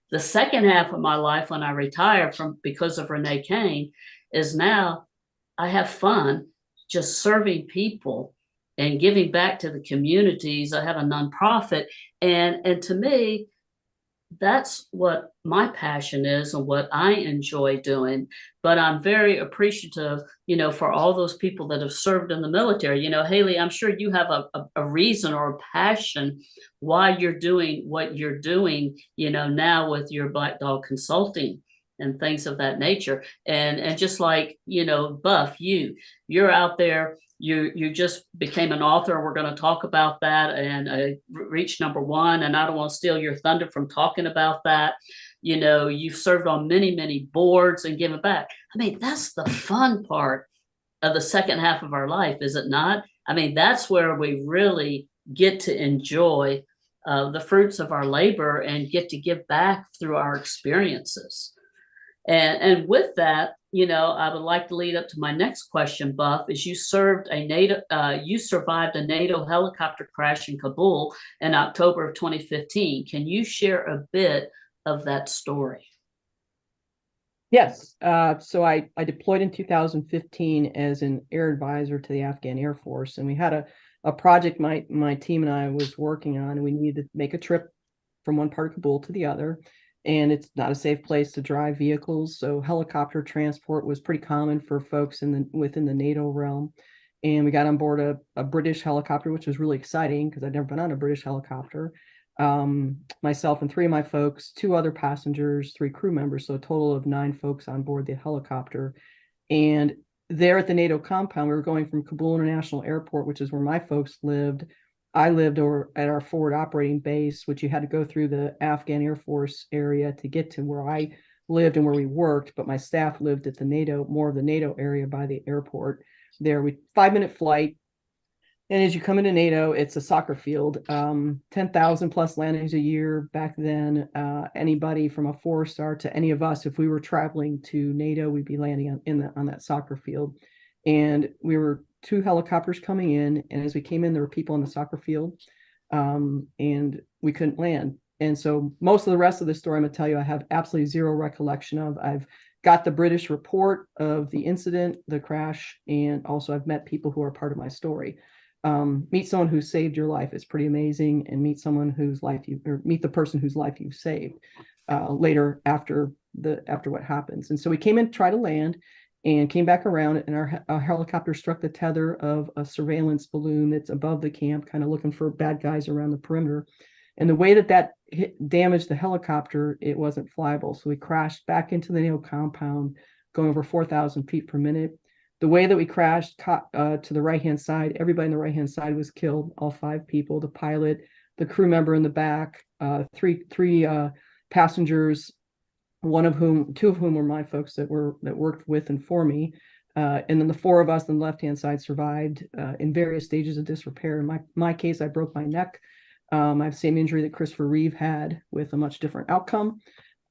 The second half of my life, when I retired because of Renee Kane, is now I have fun just serving people and giving back to the communities. I have a nonprofit. And to me, that's what my passion is and what I enjoy doing. But I'm very appreciative, for all those people that have served in the military. Haley, I'm sure you have a reason or a passion why you're doing what you're doing, now with your Black Dog Consulting and things of that nature. And just like, Buff, you're out there. You just became an author. We're going to talk about that and reach #1. And I don't want to steal your thunder from talking about that. You've served on many, many boards and given back. I mean, that's the fun part of the second half of our life, is it not? I mean, that's where we really get to enjoy the fruits of our labor and get to give back through our experiences. And with that, I would like to lead up to my next question, Buff, is you survived a NATO helicopter crash in Kabul in October of 2015. Can you share a bit of that story? Yes. So I deployed in 2015 as an air advisor to the Afghan Air Force, and we had a project my team and I was working on, and we needed to make a trip from one part of Kabul to the other. And it's not a safe place to drive vehicles. So helicopter transport was pretty common for folks within the NATO realm. And we got on board a British helicopter, which was really exciting because I'd never been on a British helicopter. Myself and 3 of my folks, 2 other passengers, 3 crew members, so a total of 9 folks on board the helicopter. And there at the NATO compound, we were going from Kabul International Airport, which is where my folks lived. I lived over at our forward operating base, which you had to go through the Afghan Air Force area to get to where I lived and where we worked, but my staff lived at more of the NATO area by the airport. There, 5-minute flight. And as you come into NATO, it's a soccer field, 10,000 plus landings a year. Back then, anybody from a 4-star to any of us, if we were traveling to NATO, we'd be landing on that soccer field. And we were 2 helicopters coming in, and as we came in, there were people on the soccer field, and we couldn't land. And so most of the rest of the story, I'm going to tell you, I have absolutely zero recollection of. I've got the British report of the incident, the crash, and also I've met people who are part of my story. Meet someone who saved your life is pretty amazing, and meet the person whose life you've saved later after what happens. And so we came in to try to land, and came back around, and our helicopter struck the tether of a surveillance balloon that's above the camp, kind of looking for bad guys around the perimeter. And the way that damaged the helicopter, it wasn't flyable. So we crashed back into the NATO compound, going over 4,000 feet per minute. The way that we crashed to the right-hand side, everybody on the right-hand side was killed, all 5 people. The pilot, the crew member in the back, three passengers, two of whom were my folks that worked with and for me. And then the four of us on the left-hand side survived in various stages of disrepair. In my case, I broke my neck. I have the same injury that Christopher Reeve had with a much different outcome.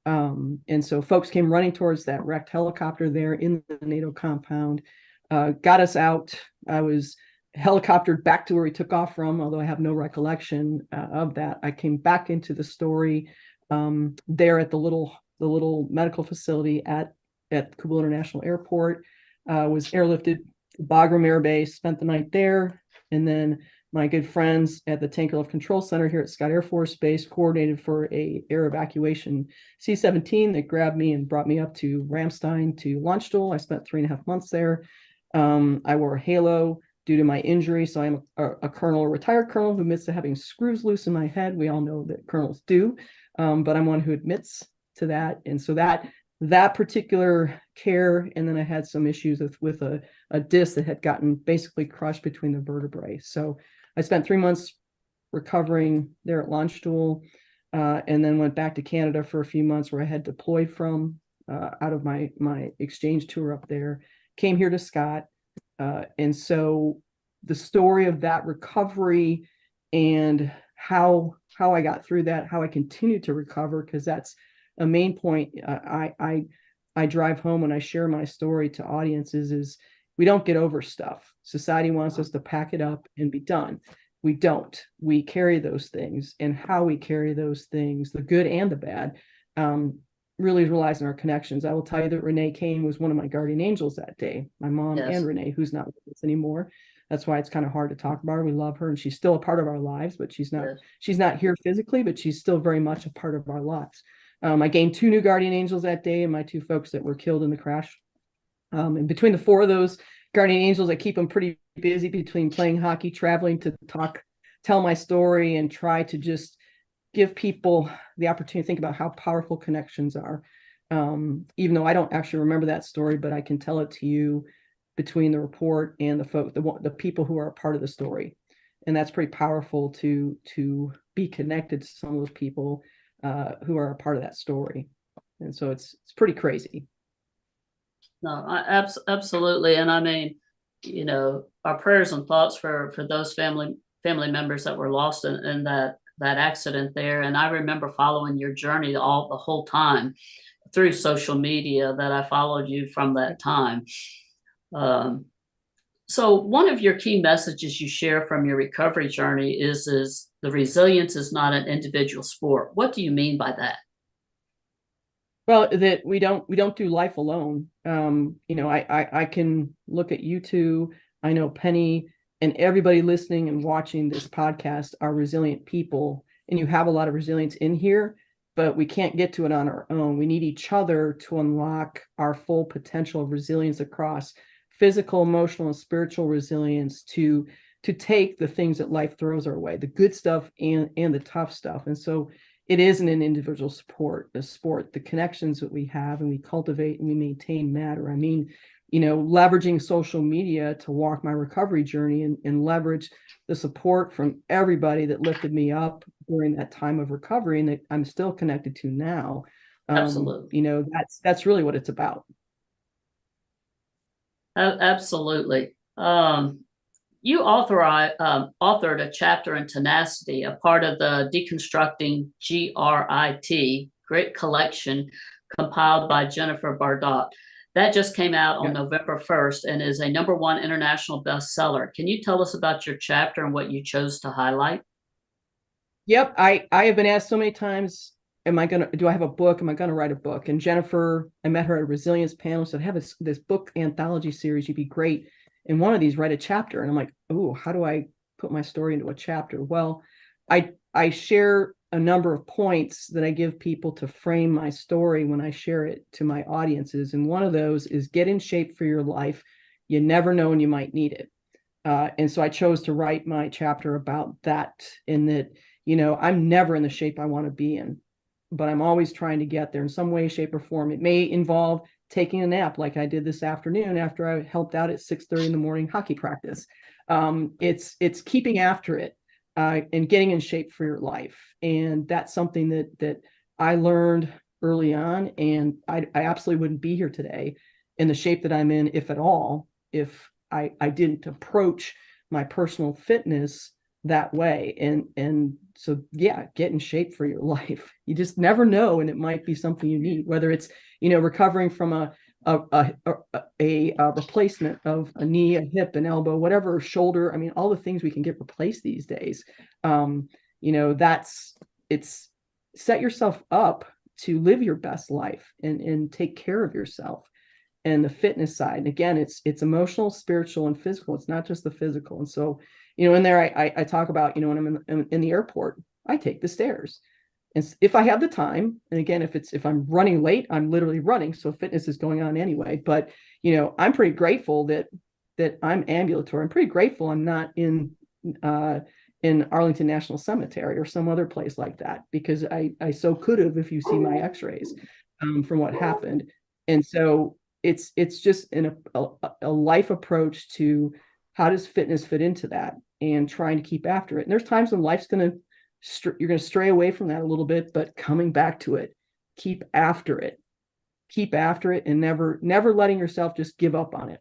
And so folks came running towards that wrecked helicopter there in the NATO compound, got us out. I was helicoptered back to where we took off from, although I have no recollection of that. I came back into the story there at the little medical facility at Kabul International Airport, was airlifted to Bagram Air Base, spent the night there, and then my good friends at the Tanker Lift Control Center here at Scott Air Force Base coordinated for a air evacuation C-17 that grabbed me and brought me up to Ramstein to Landstuhl. I spent 3.5 months there. I wore a halo due to my injury, so I'm a colonel, a retired colonel who admits to having screws loose in my head. We all know that colonels do, but I'm one who admits to that. And so that particular care, and then I had some issues with a disc that had gotten basically crushed between the vertebrae. So I spent 3 months recovering there at Landstuhl, and then went back to Canada for a few months where I had deployed from out of my exchange tour up there, came here to Scott. And so the story of that recovery and how I got through that, how I continue to recover, because that's a main point I drive home when I share my story to audiences, is we don't get over stuff. Society wants us to pack it up and be done. We don't. We carry those things, and how we carry those things, the good and the bad, really relies on our connections. I will tell you that Renee Kane was one of my guardian angels that day. My mom and Renee, who's not with us anymore. That's why it's kind of hard to talk about her. We love her, and she's still a part of our lives, but she's not here physically, but she's still very much a part of our lives. I gained 2 new guardian angels that day, and my 2 folks that were killed in the crash. And between the 4 of those guardian angels, I keep them pretty busy between playing hockey, traveling to tell my story, and try to just give people the opportunity to think about how powerful connections are. Even though I don't actually remember that story, but I can tell it to you between the report and the people who are a part of the story. And that's pretty powerful to be connected to some of those people who are a part of that story. And so it's pretty crazy. No, absolutely. And I mean, our prayers and thoughts for those family members that were lost in that accident there. And I remember following your journey the whole time through social media, that I followed you from that time. So one of your key messages you share from your recovery journey is the resilience is not an individual sport. What do you mean by that? Well, that we don't do life alone. I can look at you two. I know Penny and everybody listening and watching this podcast are resilient people, and you have a lot of resilience in here, but we can't get to it on our own. We need each other to unlock our full potential of resilience across physical, emotional, and spiritual resilience to take the things that life throws our way, the good stuff and the tough stuff. And so it isn't an individual sport. The connections that we have and we cultivate and we maintain matter. I mean, leveraging social media to walk my recovery journey and leverage the support from everybody that lifted me up during that time of recovery and that I'm still connected to now. Absolutely. That's really what it's about. Absolutely. You authored a chapter in Tenacity, a part of the Deconstructing GRIT, Great Collection, compiled by Jennifer Bardot. That just came out on November 1st and is a #1 international bestseller. Can you tell us about your chapter and what you chose to highlight? Yep. I have been asked so many times, do I have a book? Am I going to write a book? And Jennifer, I met her at a resilience panel, said, I have this book anthology series. You'd be great in one of these, write a chapter. And I'm like, oh, how do I put my story into a chapter? Well, I share a number of points that I give people to frame my story when I share it to my audiences. And one of those is get in shape for your life. You never know when you might need it. And so I chose to write my chapter about that, in that, I'm never in the shape I want to be in, but I'm always trying to get there in some way, shape, or form. It may involve taking a nap like I did this afternoon after I helped out at 6:30 in the morning hockey practice. It's keeping after it. and getting in shape for your life. And that's something that I learned early on, and I absolutely wouldn't be here today in the shape that I'm in, if at all, if I didn't approach my personal fitness that way. And so, yeah, get in shape for your life. You just never know, and it might be something you need, whether it's, recovering from a replacement of a knee, a hip, an elbow, whatever, shoulder. I mean, all the things we can get replaced these days. It's set yourself up to live your best life and take care of yourself. And the fitness side, and again, it's emotional, spiritual, and physical. It's not just the physical. And so, in there, I talk about, when I'm in the airport, I take the stairs. And if I have the time, and again, if I'm running late, I'm literally running. So fitness is going on anyway. But, I'm pretty grateful that I'm ambulatory. I'm pretty grateful I'm not in Arlington National Cemetery or some other place like that, because I so could have, if you see my x-rays from what happened. And so it's just a life approach to how does fitness fit into that, and trying to keep after it. And there's times when you're going to stray away from that a little bit, but coming back to it, keep after it, and never letting yourself just give up on it.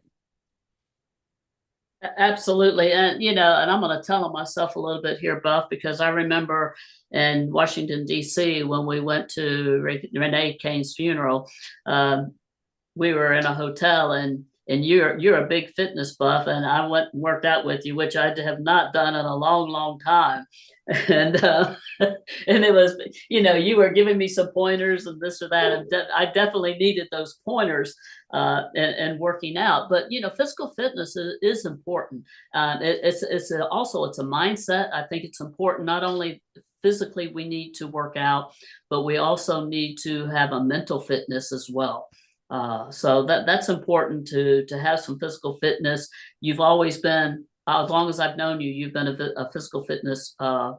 Absolutely. And, and I'm going to tell on myself a little bit here, Buff, because I remember in Washington, D.C., when we went to Renee Kane's funeral, we were in a hotel, and you're a big fitness buff, and I went and worked out with you, which I have not done in a long, long time. And and it was, you were giving me some pointers and this or that. And I definitely needed those pointers and working out. But physical fitness is important. It's also a mindset. I think it's important. Not only physically we need to work out, but we also need to have a mental fitness as well. So that's important to have some physical fitness. You've always been, as long as I've known you, you've been a physical fitness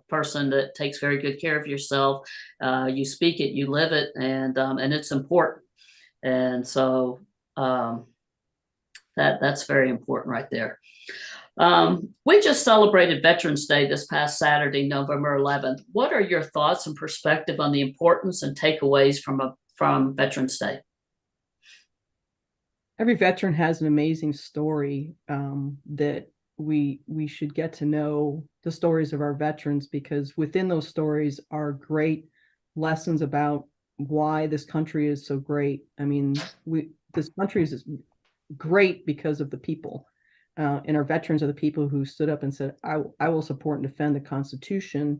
person that takes very good care of yourself. You speak it, you live it, and it's important. And so that's very important right there. We just celebrated Veterans Day this past Saturday, November 11th. What are your thoughts and perspective on the importance and takeaways from Veterans Day? Every veteran has an amazing story that we should get to know the stories of our veterans, because within those stories are great lessons about why this country is so great. I mean, this country is great because of the people, and our veterans are the people who stood up and said, I will support and defend the Constitution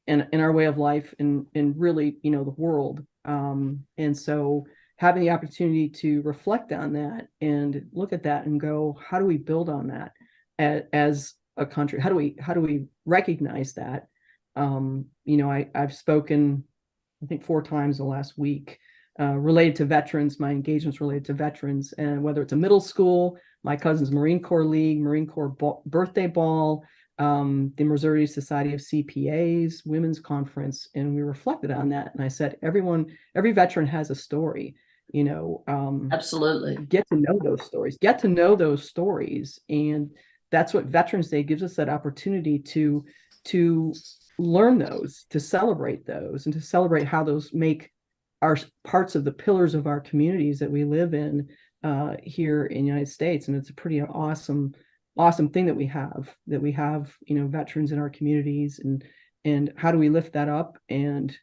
and our way of life and really, the world. And so having the opportunity to reflect on that and look at that and go, how do we build on that as a country? How do we recognize that? I've spoken, I think 4 times the last week related to veterans, my engagements related to veterans, and whether it's a middle school, my cousin's Marine Corps League, Marine Corps birthday ball, the Missouri Society of CPAs, Women's Conference, and we reflected on that. And I said, every veteran has a story. Absolutely. Get to know those stories. And that's what Veterans Day gives us, that opportunity to learn those, to celebrate those, and to celebrate how those make our parts of the pillars of our communities that we live in here in the United States. And it's a pretty awesome thing that we have, veterans in our communities, and how do we lift that up and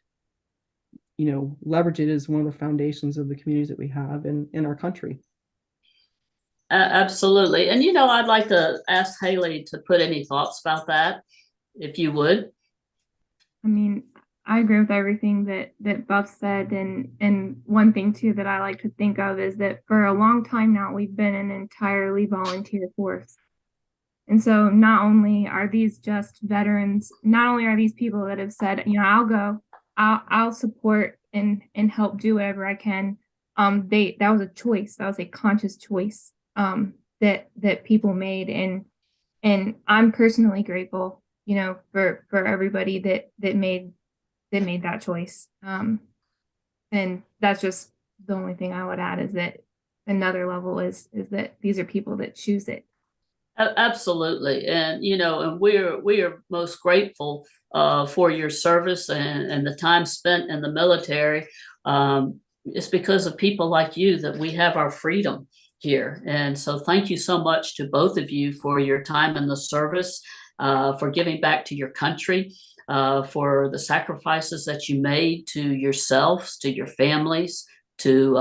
leverage it as one of the foundations of the communities that we have in our country. Absolutely. And, I'd like to ask Haley to put any thoughts about that, if you would. I mean, I agree with everything that Buff said. And one thing, too, that I like to think of is that for a long time now, we've been an entirely volunteer force. And so not only are these just veterans, not only are these people that have said, I'll go, I'll support and help do whatever I can. That was a choice. That was a conscious choice that people made, and I'm personally grateful, for everybody that made that choice. And that's just the only thing I would add, is that another level is that these are people that choose it. Absolutely. And, and we are most grateful for your service and the time spent in the military. It's because of people like you that we have our freedom here. And so thank you so much to both of you for your time in the service, for giving back to your country, for the sacrifices that you made to yourselves, to your families, to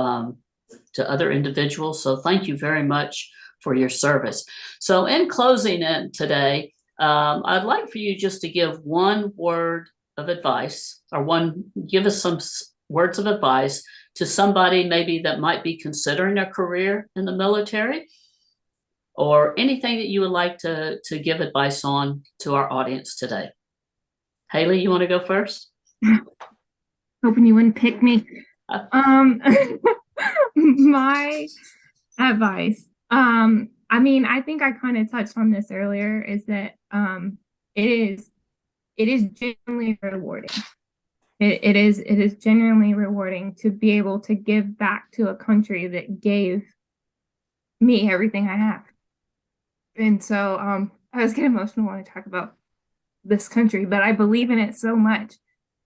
other individuals. So thank you very much for your service. So in closing in today, I'd like for you just to give one word of advice, or give us some words of advice to somebody maybe that might be considering a career in the military, or anything that you would like to give advice on to our audience today. Haley, you want to go first? Hoping you wouldn't pick me. My advice. I mean, I think I kind of touched on this earlier, is that it is genuinely rewarding. It is genuinely rewarding to be able to give back to a country that gave me everything I have. And so I was getting emotional when I talk about this country, but I believe in it so much.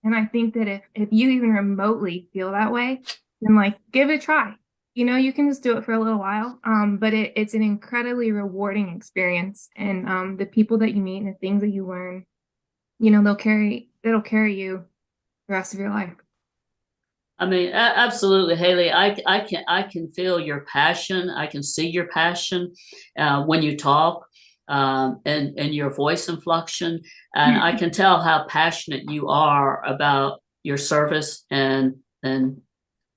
And I think that if you even remotely feel that way, then like give it a try. You can just do it for a little while. But it's an incredibly rewarding experience. And the people that you meet and the things that you learn, it'll carry you the rest of your life. I mean, absolutely, Haley. I can feel your passion. I can see your passion when you talk, and your voice inflection, and I can tell how passionate you are about your service and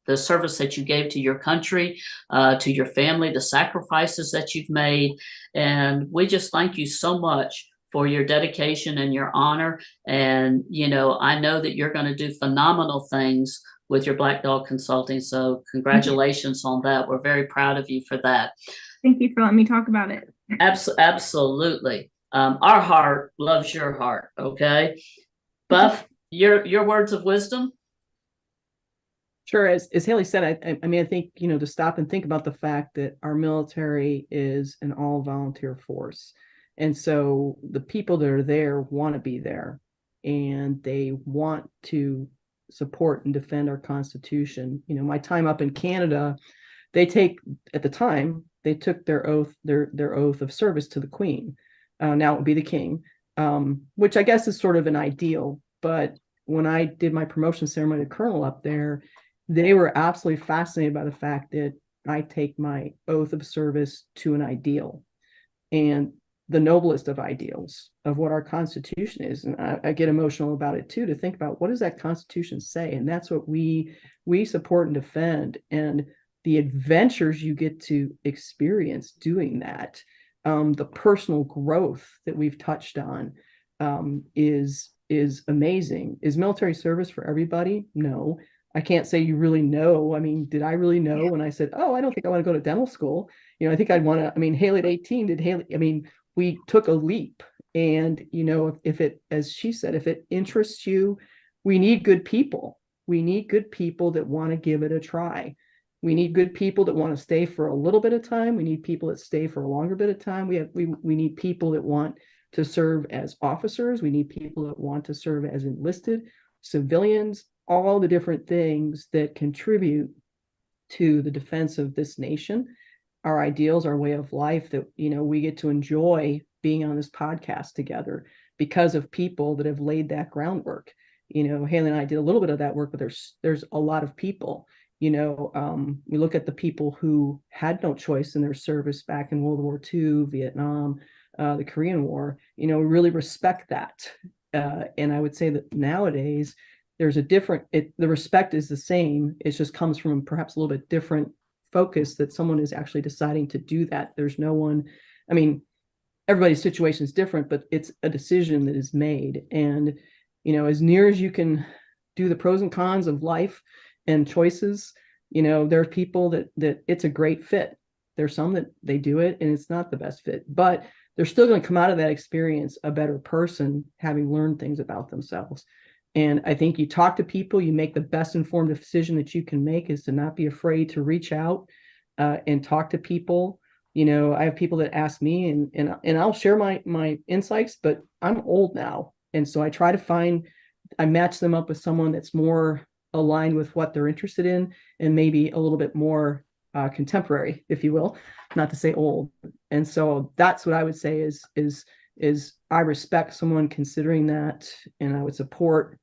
the service that you gave to your country, to your family, the sacrifices that you've made, and we just thank you so much for your dedication and your honor. And I know that you're going to do phenomenal things with your Black Dog Consulting. So congratulations on that. We're very proud of you for that. Thank you for letting me talk about it. Absolutely. Our heart loves your heart. Okay. Buff, your words of wisdom. Sure. As Haley said, I mean, I think, to stop and think about the fact that our military is an all volunteer force. And so the people that are there want to be there, and they want to support and defend our Constitution. My time up in Canada, at the time, they took their oath of service to the Queen. Now it would be the King, which I guess is sort of an ideal. But when I did my promotion ceremony to Colonel up there, they were absolutely fascinated by the fact that I take my oath of service to an ideal, and the noblest of ideals of what our Constitution is. And I get emotional about it too, to think about what does that Constitution say? And that's what we support and defend. And the adventures you get to experience doing that, the personal growth that we've touched on, is amazing. Is military service for everybody? No. I can't say you really know. I mean, did I really know when I said, oh, I don't think I want to go to dental school? I think I'd want to, Haley at 18, we took a leap. And, if it, as she said, if it interests you, we need good people. We need good people that want to give it a try. We need good people that want to stay for a little bit of time. We need people that stay for a longer bit of time. We need people that want to serve as officers. We need people that want to serve as enlisted civilians, all the different things that contribute to the defense of this nation, our ideals, our way of life, that, we get to enjoy being on this podcast together because of people that have laid that groundwork. Haley and I did a little bit of that work, but there's a lot of people. We look at the people who had no choice in their service back in World War II, Vietnam, the Korean War, really respect that. And I would say that nowadays there's the respect is the same. It just comes from perhaps a little bit different focus that someone is actually deciding to do that. There's no one, everybody's situation is different, but it's a decision that is made. And, as near as you can do the pros and cons of life and choices, there are people that it's a great fit. There's some that they do it and it's not the best fit, but they're still going to come out of that experience a better person, having learned things about themselves. And I think you talk to people, you make the best informed decision that you can make, is to not be afraid to reach out and talk to people You know, I have people that ask me, and I'll share my insights, but I'm old now. And so I match them up with someone that's more aligned with what they're interested in, and maybe a little bit more contemporary, if you will, not to say old. And so that's what I would say is I respect someone considering that, and I would support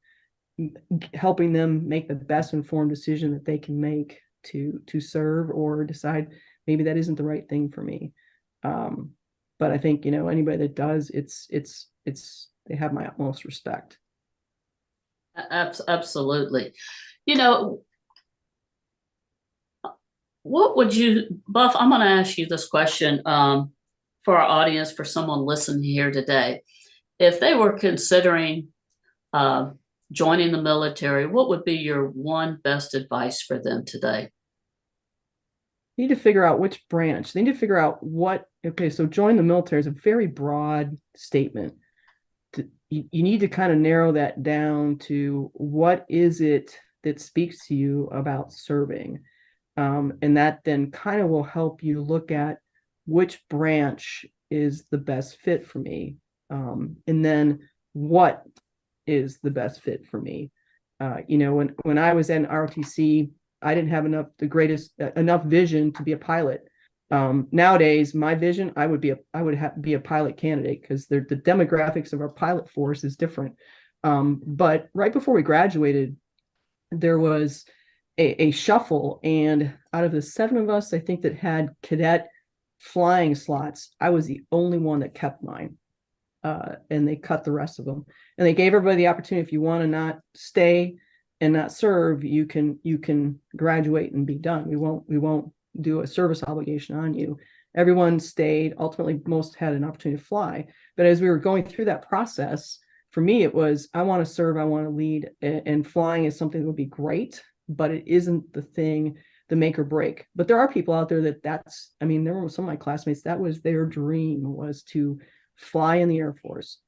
helping them make the best informed decision that they can make to serve, or decide maybe that isn't the right thing for me. But I think, you know, anybody that does, they have my utmost respect. Absolutely. You know, what would you, Buff, I'm going to ask you this question for our audience, for someone listening here today. If they were considering joining the military, what would be your one best advice for them today? You need to figure out which branch. They need to figure out okay, so join the military is a very broad statement. You need to kind of narrow that down to what is it that speaks to you about serving. And that then kind of will help you look at which branch is the best fit for me. And then what is the best fit for me. You know, when I was in ROTC, I didn't have enough vision to be a pilot. Nowadays, my vision, I would be a pilot candidate, because the demographics of our pilot force is different. But right before we graduated, there was a shuffle, and out of the 7 of us, I think, that had cadet flying slots, I was the only one that kept mine. And they cut the rest of them, and they gave everybody the opportunity. If you want to not stay and not serve, you can graduate and be done. We won't do a service obligation on you. Everyone stayed. Ultimately, most had an opportunity to fly. But as we were going through that process, for me, it was, I want to serve, I want to lead, and flying is something that would be great, but it isn't the thing, the make or break. But there are people out there that's, I mean, there were some of my classmates, that was their dream, was to fly in the Air Force.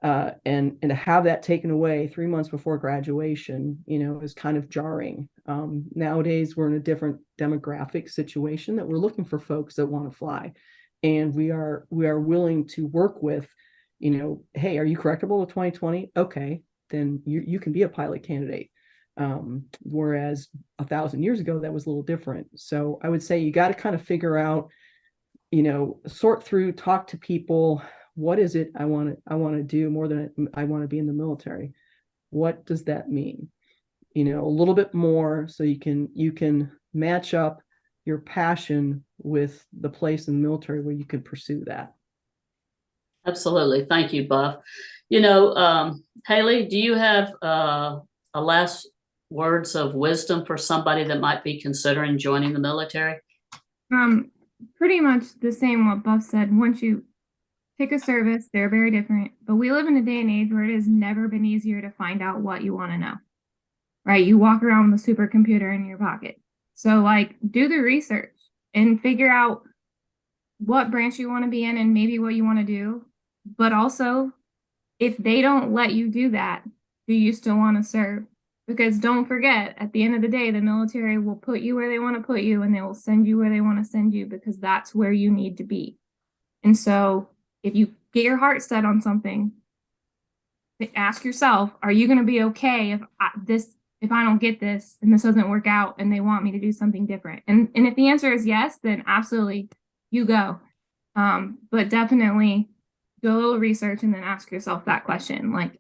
And to have that taken away 3 months before graduation, you know, is kind of jarring. Nowadays, we're in a different demographic situation, that we're looking for folks that want to fly, and we are willing to work with, you know, hey, are you correctable with 2020? Okay, then you can be a pilot candidate. Whereas 1,000 years ago, that was a little different. So I would say you got to kind of figure out, you know, sort through, talk to people. What is it I want to do more than I want to be in the military? What does that mean? You know, a little bit more, so you can match up your passion with the place in the military where you can pursue that. Absolutely. Thank you, Buff. You know, Haley, do you have a last words of wisdom for somebody that might be considering joining the military? Pretty much the same what Buff said. Once you pick a service, they're very different. But we live in a day and age where it has never been easier to find out what you want to know. Right? You walk around with a supercomputer in your pocket. So, like, do the research and figure out what branch you want to be in and maybe what you want to do. But also, if they don't let you do that, do you still want to serve? Because don't forget, at the end of the day, the military will put you where they want to put you, and they will send you where they want to send you, because that's where you need to be. And so if you get your heart set on something, ask yourself, are you going to be okay if I don't get this and this doesn't work out and they want me to do something different? And if the answer is yes, then absolutely you go. But definitely do a little research and then ask yourself that question. Like,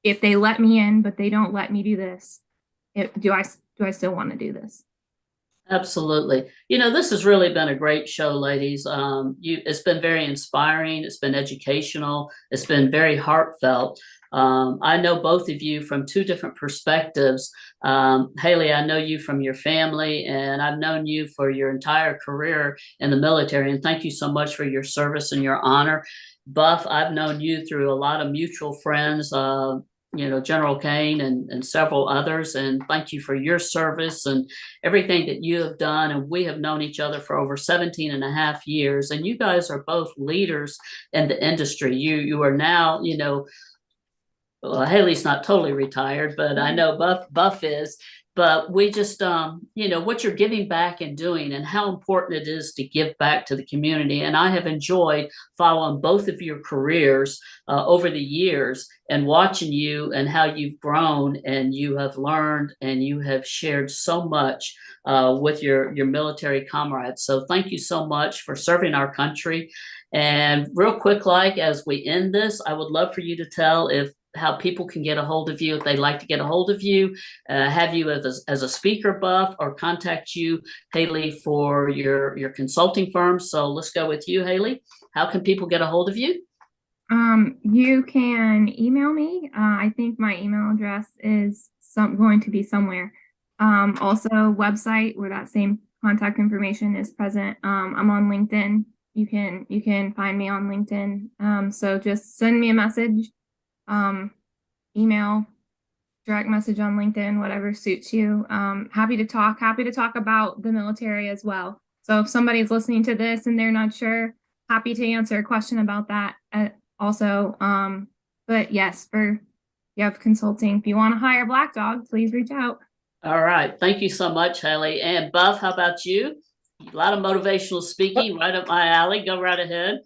if they let me in, but they don't let me do this, do I still want to do this? Absolutely. You know, this has really been a great show, ladies. It's been very inspiring. It's been educational. It's been very heartfelt. I know both of you from 2 different perspectives. Haley, I know you from your family, and I've known you for your entire career in the military. And thank you so much for your service and your honor. Buff, I've known you through a lot of mutual friends, you know, General Kane and several others. And thank you for your service and everything that you have done. And we have known each other for over 17 and a half years. And you guys are both leaders in the industry. You are now, you know, well, Haley's not totally retired, but I know Buff is. but we just, what you're giving back and doing and how important it is to give back to the community. And I have enjoyed following both of your careers over the years and watching you and how you've grown and you have learned and you have shared so much with your military comrades. So thank you so much for serving our country. And real quick, like as we end this, I would love for you to tell how people can get a hold of you if they'd like to get a hold of you, have you as a speaker buff, or contact you, Haley, for your consulting firm. So let's go with you, Haley. How can people get a hold of you? You can email me. I think my email address is going to be somewhere. Also website where that same contact information is present. I'm on LinkedIn. You can find me on LinkedIn. So just send me a message. Email, direct message on LinkedIn, whatever suits you. Happy to talk about the military as well. So if somebody's listening to this and they're not sure, happy to answer a question about that also. But yes, you have consulting. If you want to hire Black Dog, please reach out. All right. Thank you so much, Haley. And Buff, how about you? A lot of motivational speaking right up my alley. Go right ahead.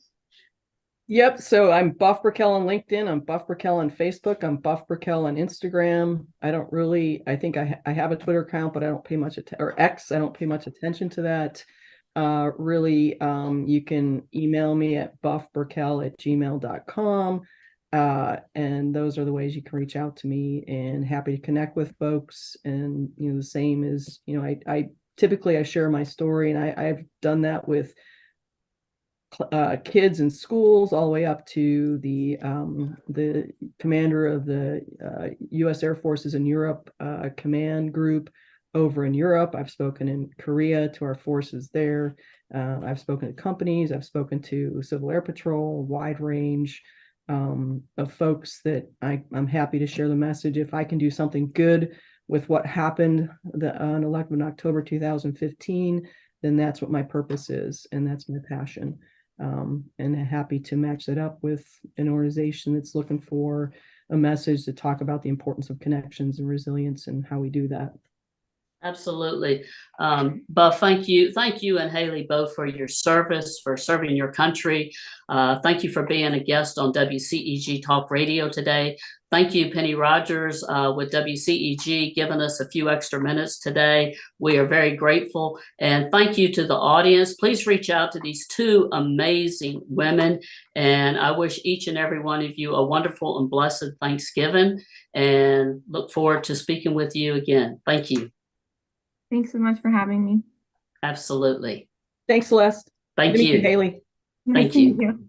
Yep. So I'm Buff Burkel on LinkedIn. I'm Buff Burkel on Facebook. I'm Buff Burkel on Instagram. I think I have a Twitter account, but I don't pay much or X. I don't pay much attention to that. You can email me at buffburkel@gmail.com. And those are the ways you can reach out to me, and happy to connect with folks. And, the same as, I typically share my story, and I've done that with kids in schools all the way up to the commander of the U.S. Air Forces in Europe command group over in Europe. I've spoken in Korea to our forces there. I've spoken to companies. I've spoken to Civil Air Patrol, wide range of folks that I'm happy to share the message. If I can do something good with what happened on 11 October 2015, then that's what my purpose is, and that's my passion. And happy to match that up with an organization that's looking for a message to talk about the importance of connections and resilience and how we do that. Absolutely. Buff, thank you and Haley both for your service, for serving your country. Thank you for being a guest on WCEG Talk Radio today. Thank you, Penny Rogers with WCEG, giving us a few extra minutes today. We are very grateful. And thank you to the audience. Please reach out to these two amazing women. And I wish each and every one of you a wonderful and blessed Thanksgiving, and look forward to speaking with you again. Thank you. Thanks so much for having me. Absolutely. Thanks, Celeste. Thank you, Haley. Nice to meet you.